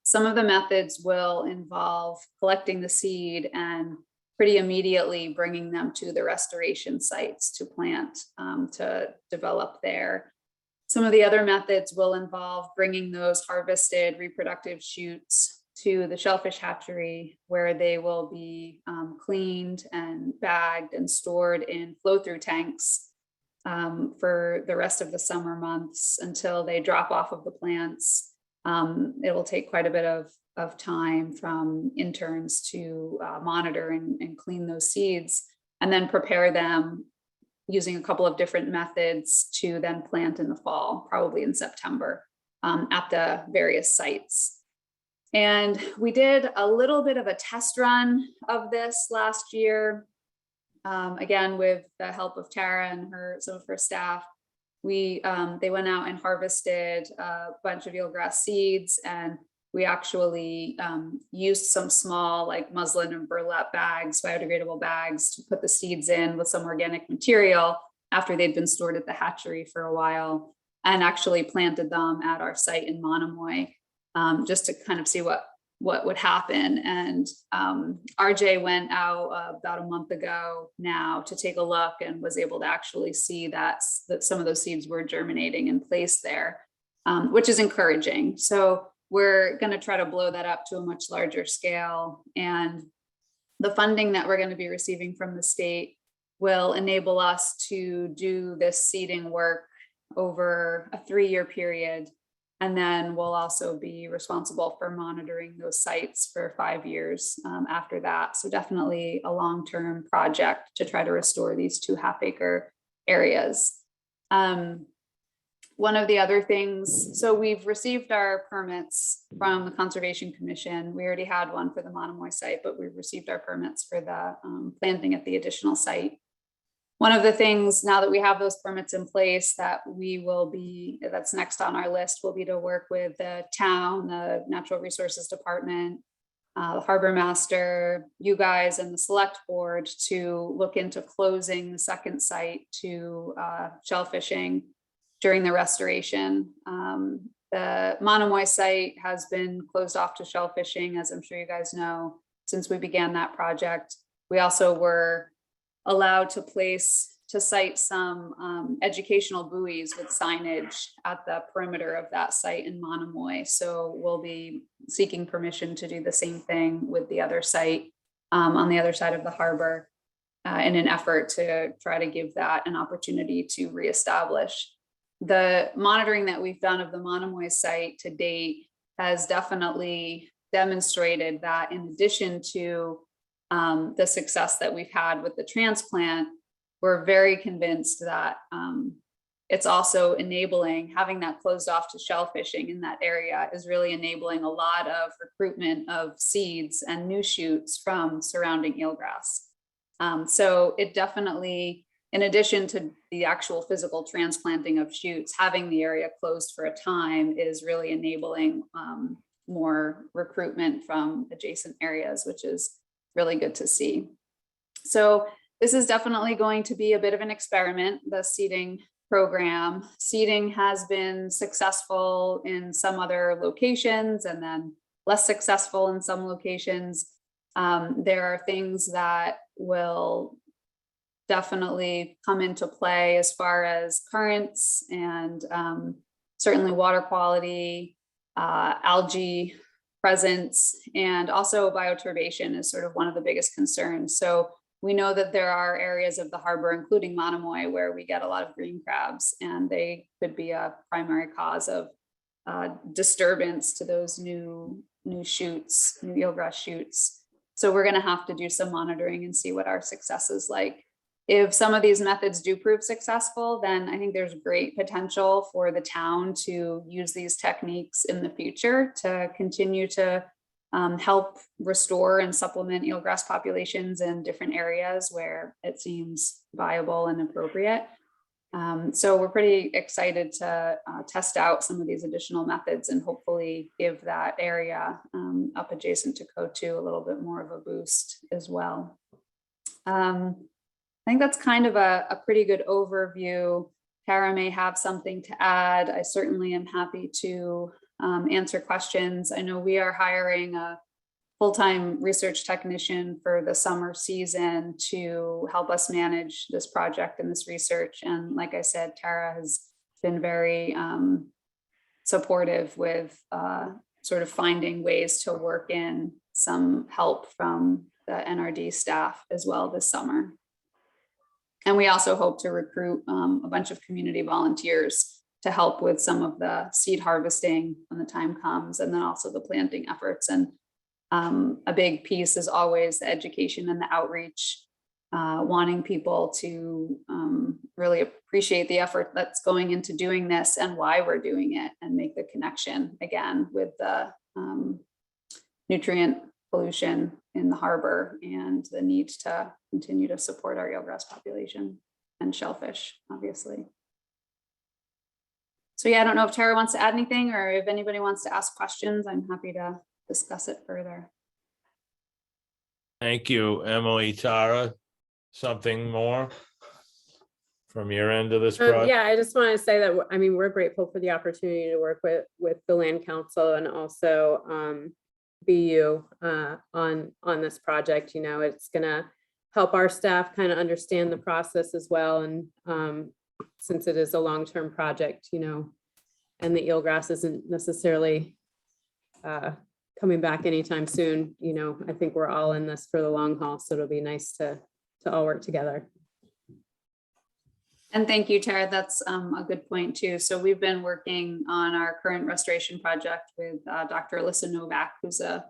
some of the methods will involve collecting the seed and pretty immediately bringing them to the restoration sites to plant, to develop there. Some of the other methods will involve bringing those harvested reproductive shoots to the Shellfish hatchery, where they will be cleaned and bagged and stored in flow-through tanks for the rest of the summer months until they drop off of the plants. It will take quite a bit of time from interns to monitor and clean those seeds, and then prepare them using a couple of different methods to then plant in the fall, probably in September, at the various sites. And we did a little bit of a test run of this last year, again, with the help of Tara and some of her staff. They went out and harvested a bunch of eelgrass seeds, and we actually used some small like muslin and burlap bags, biodegradable bags, to put the seeds in with some organic material after they'd been stored at the hatchery for a while, and actually planted them at our site in Monomoy, just to kind of see what would happen. And RJ went out about a month ago now to take a look and was able to actually see that some of those seeds were germinating in place there, which is encouraging. So we're going to try to blow that up to a much larger scale. And the funding that we're going to be receiving from the state will enable us to do this seeding work over a 3-year period. And then we'll also be responsible for monitoring those sites for 5 years after that. So definitely a long-term project to try to restore these 2 half-acre areas. One of the other things, so we've received our permits from the Conservation Commission. We already had one for the Monomoy site, but we've received our permits for the planting at the additional site. One of the things, now that we have those permits in place, that's next on our list, will be to work with the town, the Natural Resources Department, the harbor master, you guys, and the select board to look into closing the second site to shellfishing during the restoration. The Monomoy site has been closed off to shellfishing, as I'm sure you guys know, since we began that project. We also were allowed to site some educational buoys with signage at the perimeter of that site in Monomoy. So we'll be seeking permission to do the same thing with the other site on the other side of the harbor in an effort to try to give that an opportunity to reestablish. The monitoring that we've done of the Monomoy site to date has definitely demonstrated that, in addition to the success that we've had with the transplant, we're very convinced that it's also enabling, having that closed off to shellfishing in that area is really enabling a lot of recruitment of seeds and new shoots from surrounding eelgrass. So it definitely in addition to the actual physical transplanting of shoots, having the area closed for a time is really enabling more recruitment from adjacent areas, which is really good to see. So this is definitely going to be a bit of an experiment, the seeding program. Seeding has been successful in some other locations and then less successful in some locations. There are things that will definitely come into play as far as currents and certainly water quality, algae presence, and also bioturbation is sort of one of the biggest concerns. So we know that there are areas of the harbor, including Monomoy, where we get a lot of green crabs, and they could be a primary cause of disturbance to those new shoots, new eelgrass shoots. So we're going to have to do some monitoring and see what our success is like. If some of these methods do prove successful, then I think there's great potential for the town to use these techniques in the future to continue to help restore and supplement eelgrass populations in different areas where it seems viable and appropriate. So we're pretty excited to test out some of these additional methods and hopefully give that area up adjacent to CO2 a little bit more of a boost as well. I think that's kind of a pretty good overview. Tara may have something to add. I certainly am happy to answer questions. I know we are hiring a full-time research technician for the summer season to help us manage this project and this research. And like I said, Tara has been very supportive with sort of finding ways to work in some help from the NRD staff as well this summer. And we also hope to recruit a bunch of community volunteers to help with some of the seed harvesting when the time comes, and then also the planting efforts. And a big piece is always the education and the outreach, wanting people to really appreciate the effort that's going into doing this and why we're doing it, and make the connection again with the nutrient pollution in the harbor and the need to continue to support our eelgrass population and shellfish, obviously. So yeah, I don't know if Tara wants to add anything, or if anybody wants to ask questions, I'm happy to discuss it further. Thank you, Emily. Tara, something more from your end of this project? Yeah, I just want to say that, I mean, we're grateful for the opportunity to work with the Land Council and also BU on this project. You know, it's gonna help our staff kind of understand the process as well. And since it is a long-term project, you know, and the eelgrass isn't necessarily coming back anytime soon, you know, I think we're all in this for the long haul. So it'll be nice to all work together. And thank you, Tara. That's a good point too. So we've been working on our current restoration project with Dr. Alyssa Novak, who's a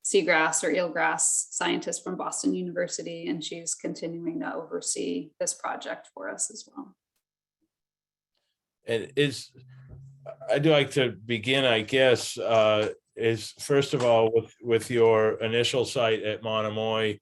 seagrass or eelgrass scientist from Boston University, and she's continuing to oversee this project for us as well. And I'd like to begin, I guess, is first of all with your initial site at Monomoy,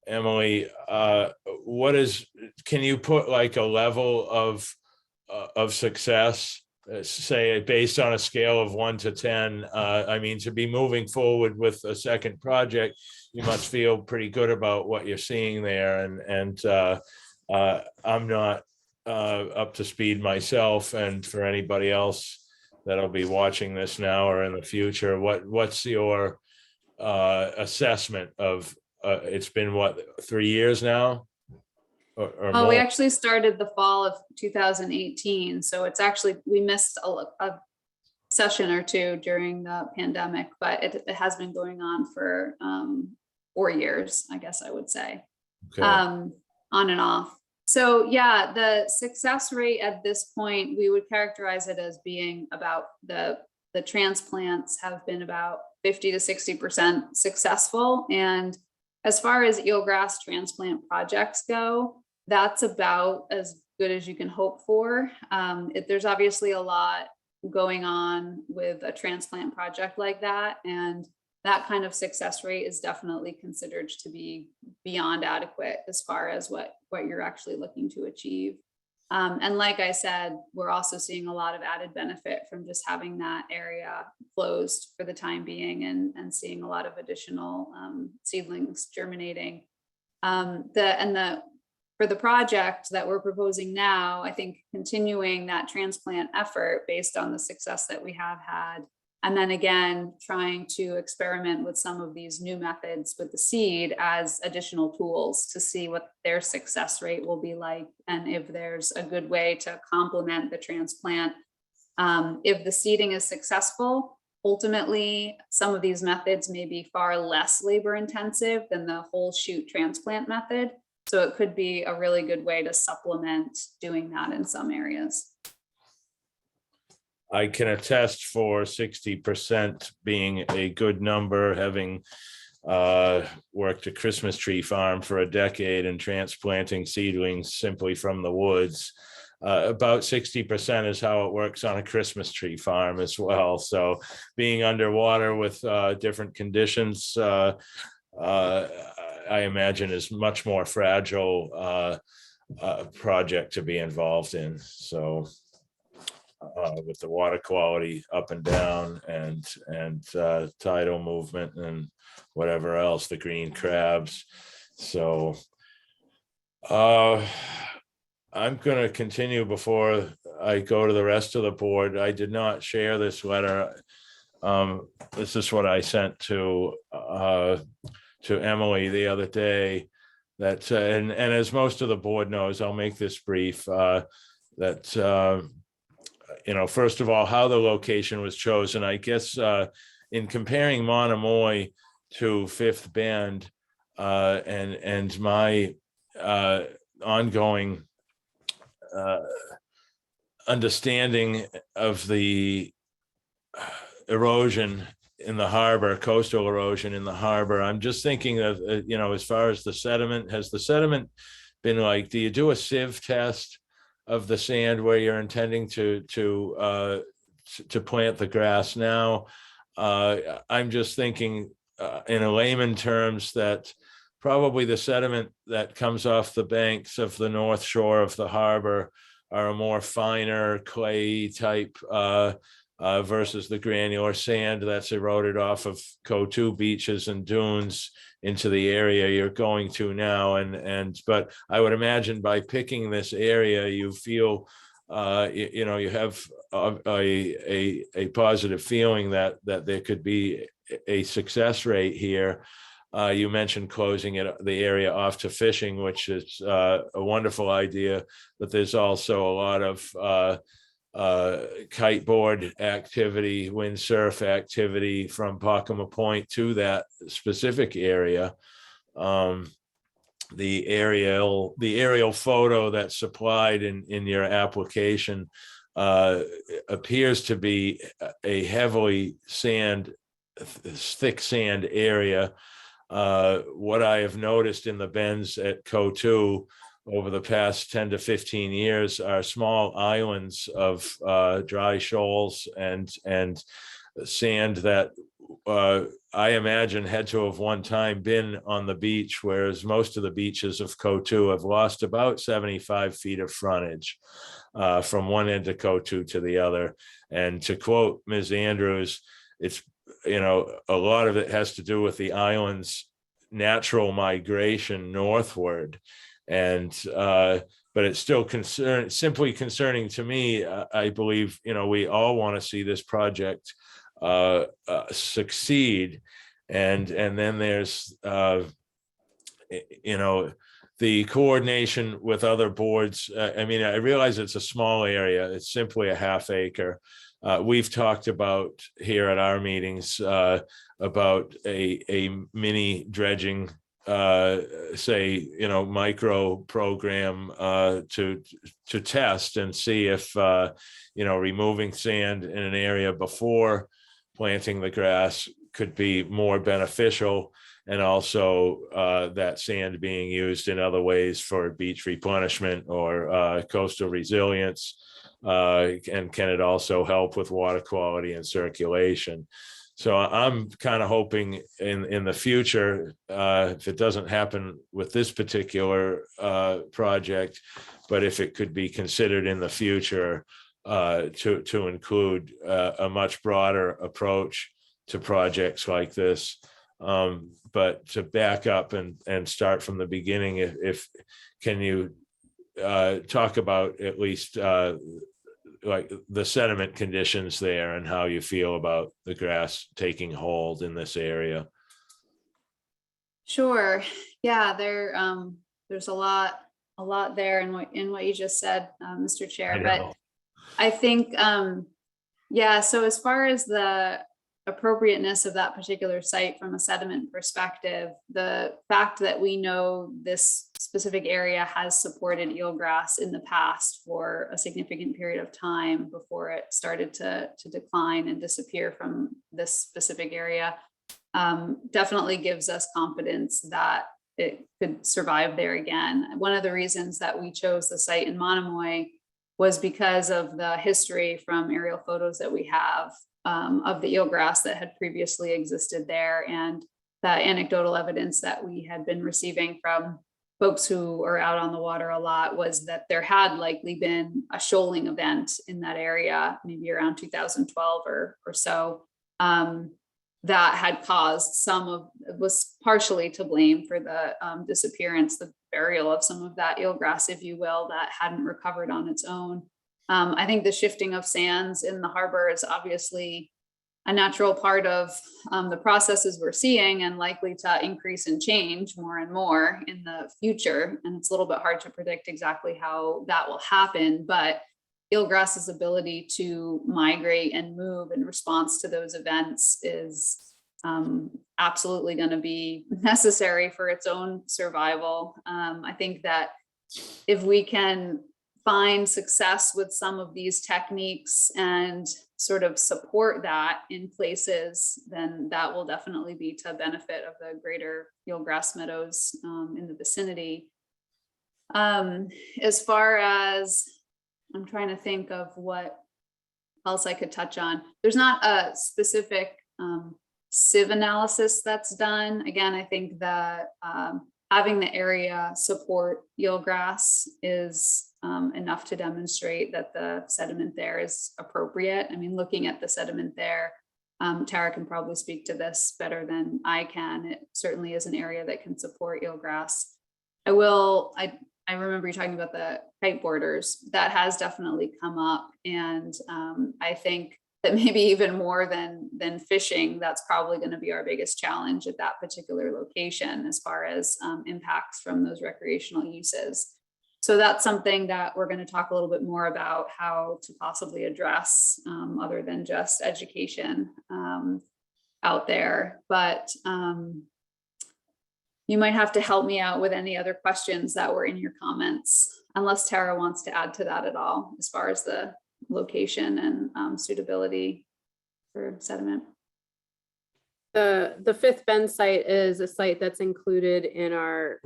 Emily. Can you put like a level of success, say based on a scale of 1 to 10? I mean, to be moving forward with a second project, you must feel pretty good about what you're seeing there. And I'm not up to speed myself, and for anybody else that'll be watching this now or in the future, what's your assessment of it's been what, 3 years now? Or Oh, we actually started the fall of 2018. So it's actually, we missed a session or two during the pandemic, but it has been going on for 4 years, I guess I would say, Okay. on and off. So yeah, the success rate at this point, we would characterize it as being about the transplants have been about 50 to 60% successful. And as far as eelgrass transplant projects go, that's about as good as you can hope for. There's obviously a lot going on with a transplant project like that. And that kind of success rate is definitely considered to be beyond adequate as far as what you're actually looking to achieve. And like I said, we're also seeing a lot of added benefit from just having that area closed for the time being, and seeing a lot of additional seedlings germinating. For the project that we're proposing now, I think continuing that transplant effort based on the success that we have had, and then again, trying to experiment with some of these new methods with the seed as additional tools to see what their success rate will be like, and if there's a good way to complement the transplant. If the seeding is successful, ultimately, some of these methods may be far less labor intensive than the whole shoot transplant method. So it could be a really good way to supplement doing that in some areas. I can attest for 60% being a good number, having worked a Christmas tree farm for a decade and transplanting seedlings simply from the woods. About 60% is how it works on a Christmas tree farm as well. So being underwater with different conditions, I imagine is much more fragile project to be involved in. So with the water quality up and down, and tidal movement and whatever else, the green crabs. So I'm going to continue before I go to the rest of the board. I did not share this letter. This is what I sent to Emily the other day. That and as most of the board knows, I'll make this brief. That first of all, how the location was chosen. I guess in comparing Monomoy to Fifth Bend, and my ongoing understanding of the erosion in the harbor, coastal erosion in the harbor, I'm just thinking of, as far as the sediment, has the sediment been like, do you do a sieve test of the sand where you're intending to plant the grass now? I'm just thinking in a layman terms that probably the sediment that comes off the banks of the north shore of the harbor are a more finer clay type versus the granular sand that's eroded off of Cotuh beaches and dunes into the area you're going to now. But I would imagine by picking this area, you feel, you have a positive feeling that there could be a success rate here. You mentioned closing the area off to fishing, which is a wonderful idea, but there's also a lot of kiteboard activity, windsurf activity from Poccama Point to that specific area. The aerial photo that's supplied in your application appears to be a heavily thick sand area. What I have noticed in the bends at Cotuh over the past 10 to 15 years are small islands of dry shoals and sand that I imagine had to have one time been on the beach, whereas most of the beaches of Cotuh have lost about 75 feet of frontage from one end of Cotuh to the other. And to quote Ms. Andrews, it's, a lot of it has to do with the island's natural migration northward. And but it's still simply concerning to me. I believe we all want to see this project succeed, and then there's the coordination with other boards. I realize it's a small area. It's simply a half acre. We've talked about here at our meetings about a mini dredging micro program to test and see if removing sand in an area before planting the grass could be more beneficial, and also that sand being used in other ways for beach replenishment or coastal resilience, and can it also help with water quality and circulation. So I'm kind of hoping in the future, if it doesn't happen with this particular project, but if it could be considered in the future to include a much broader approach to projects like this. But to back up and start from the beginning, if can you talk about at least like the sediment conditions there and how you feel about the grass taking hold in this area? Sure. Yeah, there's a lot there in what you just said, Mr. Chair. But I think, yeah, so as far as the appropriateness of that particular site from a sediment perspective, the fact that we know this specific area has supported eelgrass in the past for a significant period of time before it started to decline and disappear from this specific area, definitely gives us confidence that it could survive there again. One of the reasons that we chose the site in Monomoy was because of the history from aerial photos that we have of the eelgrass that had previously existed there, and the anecdotal evidence that we had been receiving from folks who are out on the water a lot was that there had likely been a shoaling event in that area, maybe around 2012 or so, that had caused was partially to blame for the disappearance, the burial of some of that eelgrass, if you will, that hadn't recovered on its own. I think the shifting of sands in the harbor is obviously a natural part of the processes we're seeing and likely to increase and change more and more in the future. And it's a little bit hard to predict exactly how that will happen, but eelgrass's ability to migrate and move in response to those events is absolutely going to be necessary for its own survival. I think that if we can find success with some of these techniques and sort of support that in places, then that will definitely be to benefit of the greater eelgrass meadows in the vicinity. As far as, I'm trying to think of what else I could touch on. There's not a specific sieve analysis that's done. Again, I think that having the area support eelgrass is enough to demonstrate that the sediment there is appropriate. I mean, looking at the sediment there, Tara can probably speak to this better than I can. It certainly is an area that can support eelgrass. I remember you talking about the kite borders. That has definitely come up, and I think that maybe even more than fishing, that's probably going to be our biggest challenge at that particular location as far as impacts from those recreational uses. So that's something that we're going to talk a little bit more about how to possibly address other than just education out there. But you might have to help me out with any other questions that were in your comments, unless Tara wants to add to that at all, as far as the location and suitability for sediment. The Fifth Bend site is a site that's included in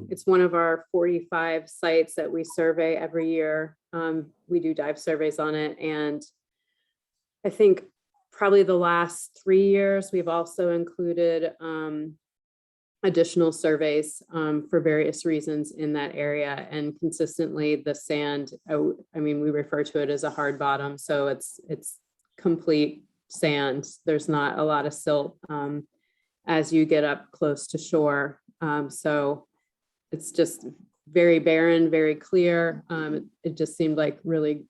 it's one of our 45 sites that we survey every year. We do dive surveys on it. And I think probably the last 3 years, we've also included additional surveys for various reasons in that area. And consistently the sand, I mean, we refer to it as a hard bottom. So it's complete sand. There's not a lot of silt as you get up close to shore. So it's just very barren, very clear. It just seemed like really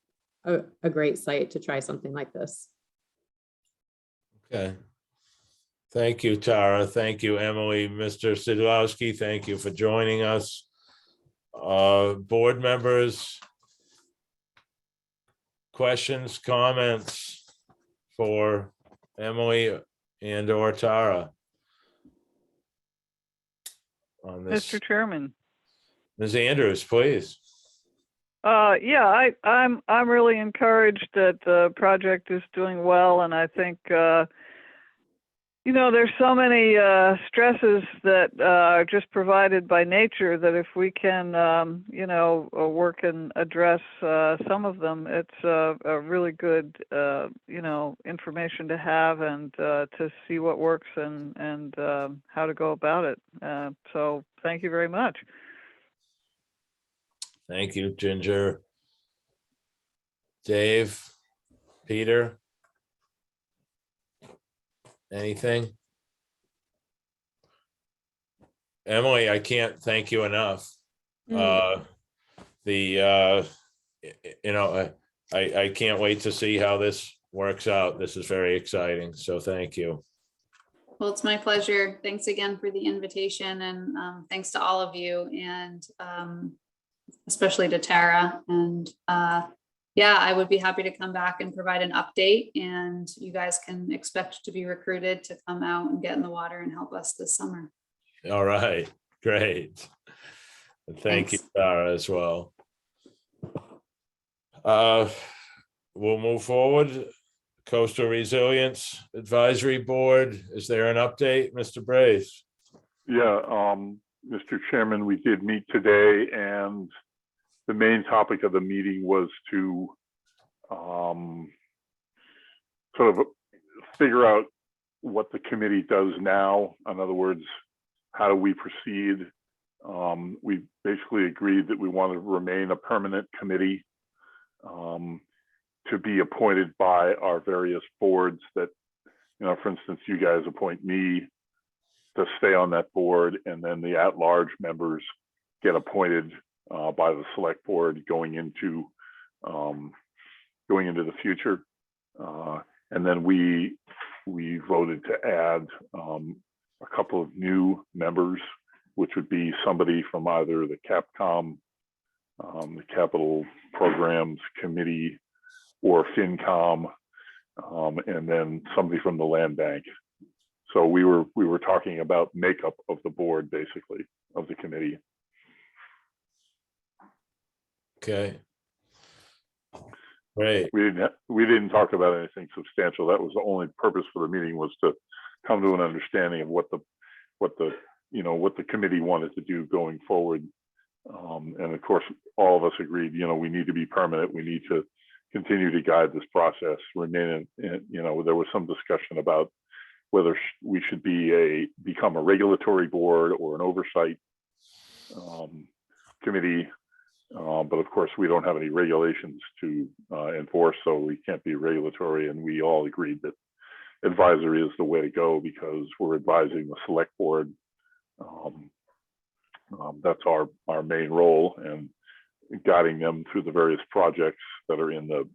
a great site to try something like this. Okay. Thank you, Tara. Thank you, Emily. Mr. Sidlowski, thank you for joining us. Board members, questions, comments for Emily and or Tara on this? Mr. Chairman. Ms. Andrews, please. Yeah, I'm really encouraged that the project is doing well, and I think there's so many stresses that are just provided by nature that if we can, work and address some of them, it's a really good, information to have and to see what works and how to go about it. So thank you very much. Thank you, Ginger. Dave, Peter? Anything? Emily, I can't thank you enough. I can't wait to see how this works out. This is very exciting. So thank you. Well, it's my pleasure. Thanks again for the invitation, and thanks to all of you, and especially to Tara. And yeah, I would be happy to come back and provide an update, and you guys can expect to be recruited to come out and get in the water and help us this summer. All right, great. Thank you, Thanks. Tara, as well. We'll move forward. Coastal Resilience Advisory Board, is there an update, Mr. Brace? Yeah, Mr. Chairman, we did meet today, and the main topic of the meeting was to sort of figure out what the committee does now. In other words, how do we proceed? We basically agreed that we want to remain a permanent committee to be appointed by our various boards that, for instance, you guys appoint me to stay on that board, and then the at-large members get appointed by the select board going into the future. And then we voted to add a couple of new members, which would be somebody from either the CAPCOM, the Capital Programs Committee, or FinCom, and then somebody from the Land Bank. So we were talking about makeup of the board, basically, of the committee. Okay. Great. We didn't talk about anything substantial. That was the only purpose for the meeting, was to come to an understanding of what the committee wanted to do going forward. And of course, all of us agreed, we need to be permanent. We need to continue to guide this process, remain in, there was some discussion about whether we should become a regulatory board or an oversight committee. But of course, we don't have any regulations to enforce, so we can't be regulatory. And we all agreed that advisory is the way to go, because we're advising the select board. That's our main role, and guiding them through the various projects that are in the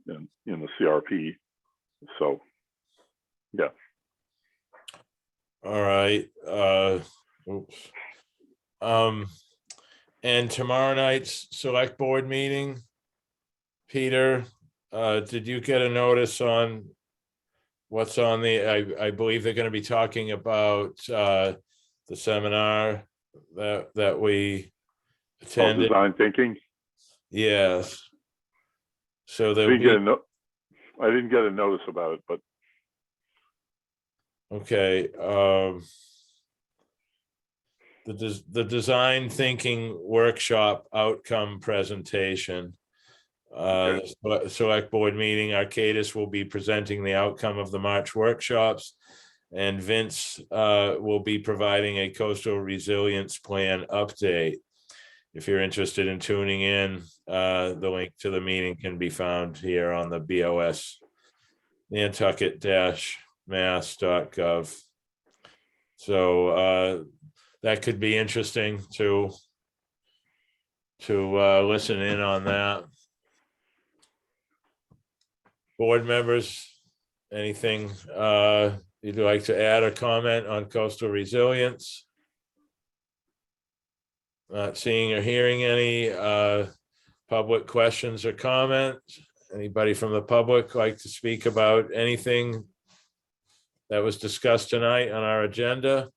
CRP. So, yeah. All right. Oops. And tomorrow night's select board meeting, Peter, did you get a notice on what's on I believe they're going to be talking about the seminar that we attended. Design thinking. Yes. So I there'll didn't be, get a notice about it, but okay. The design thinking workshop outcome presentation. Okay. The select board meeting, Arcadis will be presenting the outcome of the March workshops, and Vince will be providing a coastal resilience plan update. If you're interested in tuning in, the link to the meeting can be found here on the BOS Nantucket-mass.gov. So that could be interesting to listen in on that. Board members, anything you'd like to add or comment on coastal resilience? Not seeing or hearing any public questions or comments. Anybody from the public like to speak about anything that was discussed tonight on our agenda,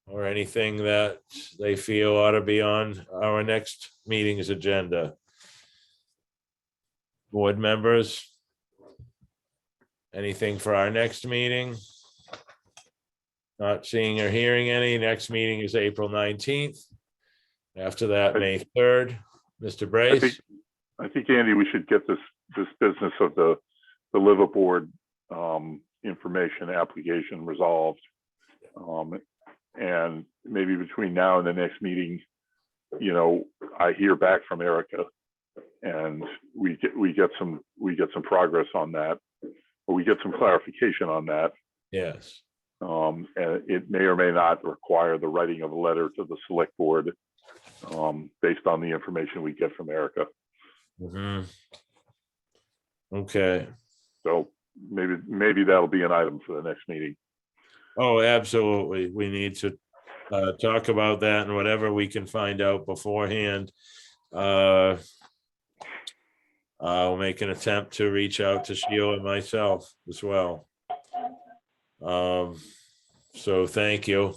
or anything that they feel ought to be on our next meeting's agenda? Board members, anything for our next meeting? Not seeing or hearing any. Next meeting is April 19th. After that, May 3rd. Mr. Brace? I think, Andy, we should get this business of the liveaboard information application resolved. And maybe between now and the next meeting, you know, I hear back from Erica and we get some progress on that, or we get some clarification on that. Yes. And it may or may not require the writing of a letter to the select board based on the information we get from Erica. Mhm. Okay. So maybe that'll be an item for the next meeting. Oh, absolutely. We need to talk about that and whatever we can find out beforehand. I'll make an attempt to reach out to Sheila myself as well. So thank you.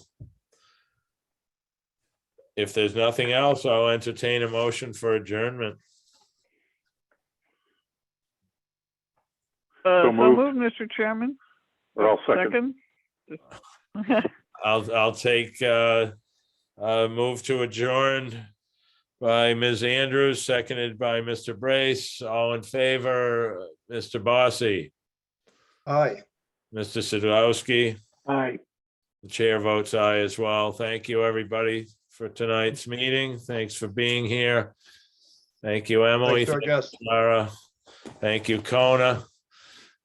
If there's nothing else, I'll entertain a motion for adjournment. So moved. moved, Mr. Chairman. Or I'll second. Second. I'll take move to adjourn by Ms. Andrews, seconded by Mr. Brace. All in favor, Mr. Bossy, Aye. Mr. Sadowski. Aye. The chair votes aye as well. Thank you, everybody, for tonight's meeting. Thanks for being here. Thank you, Emily. Thanks to our guests. Lara. Thank you, Kona.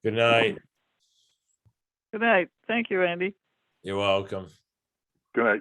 Good night. Good night. Thank you, Andy. You're welcome. Good night.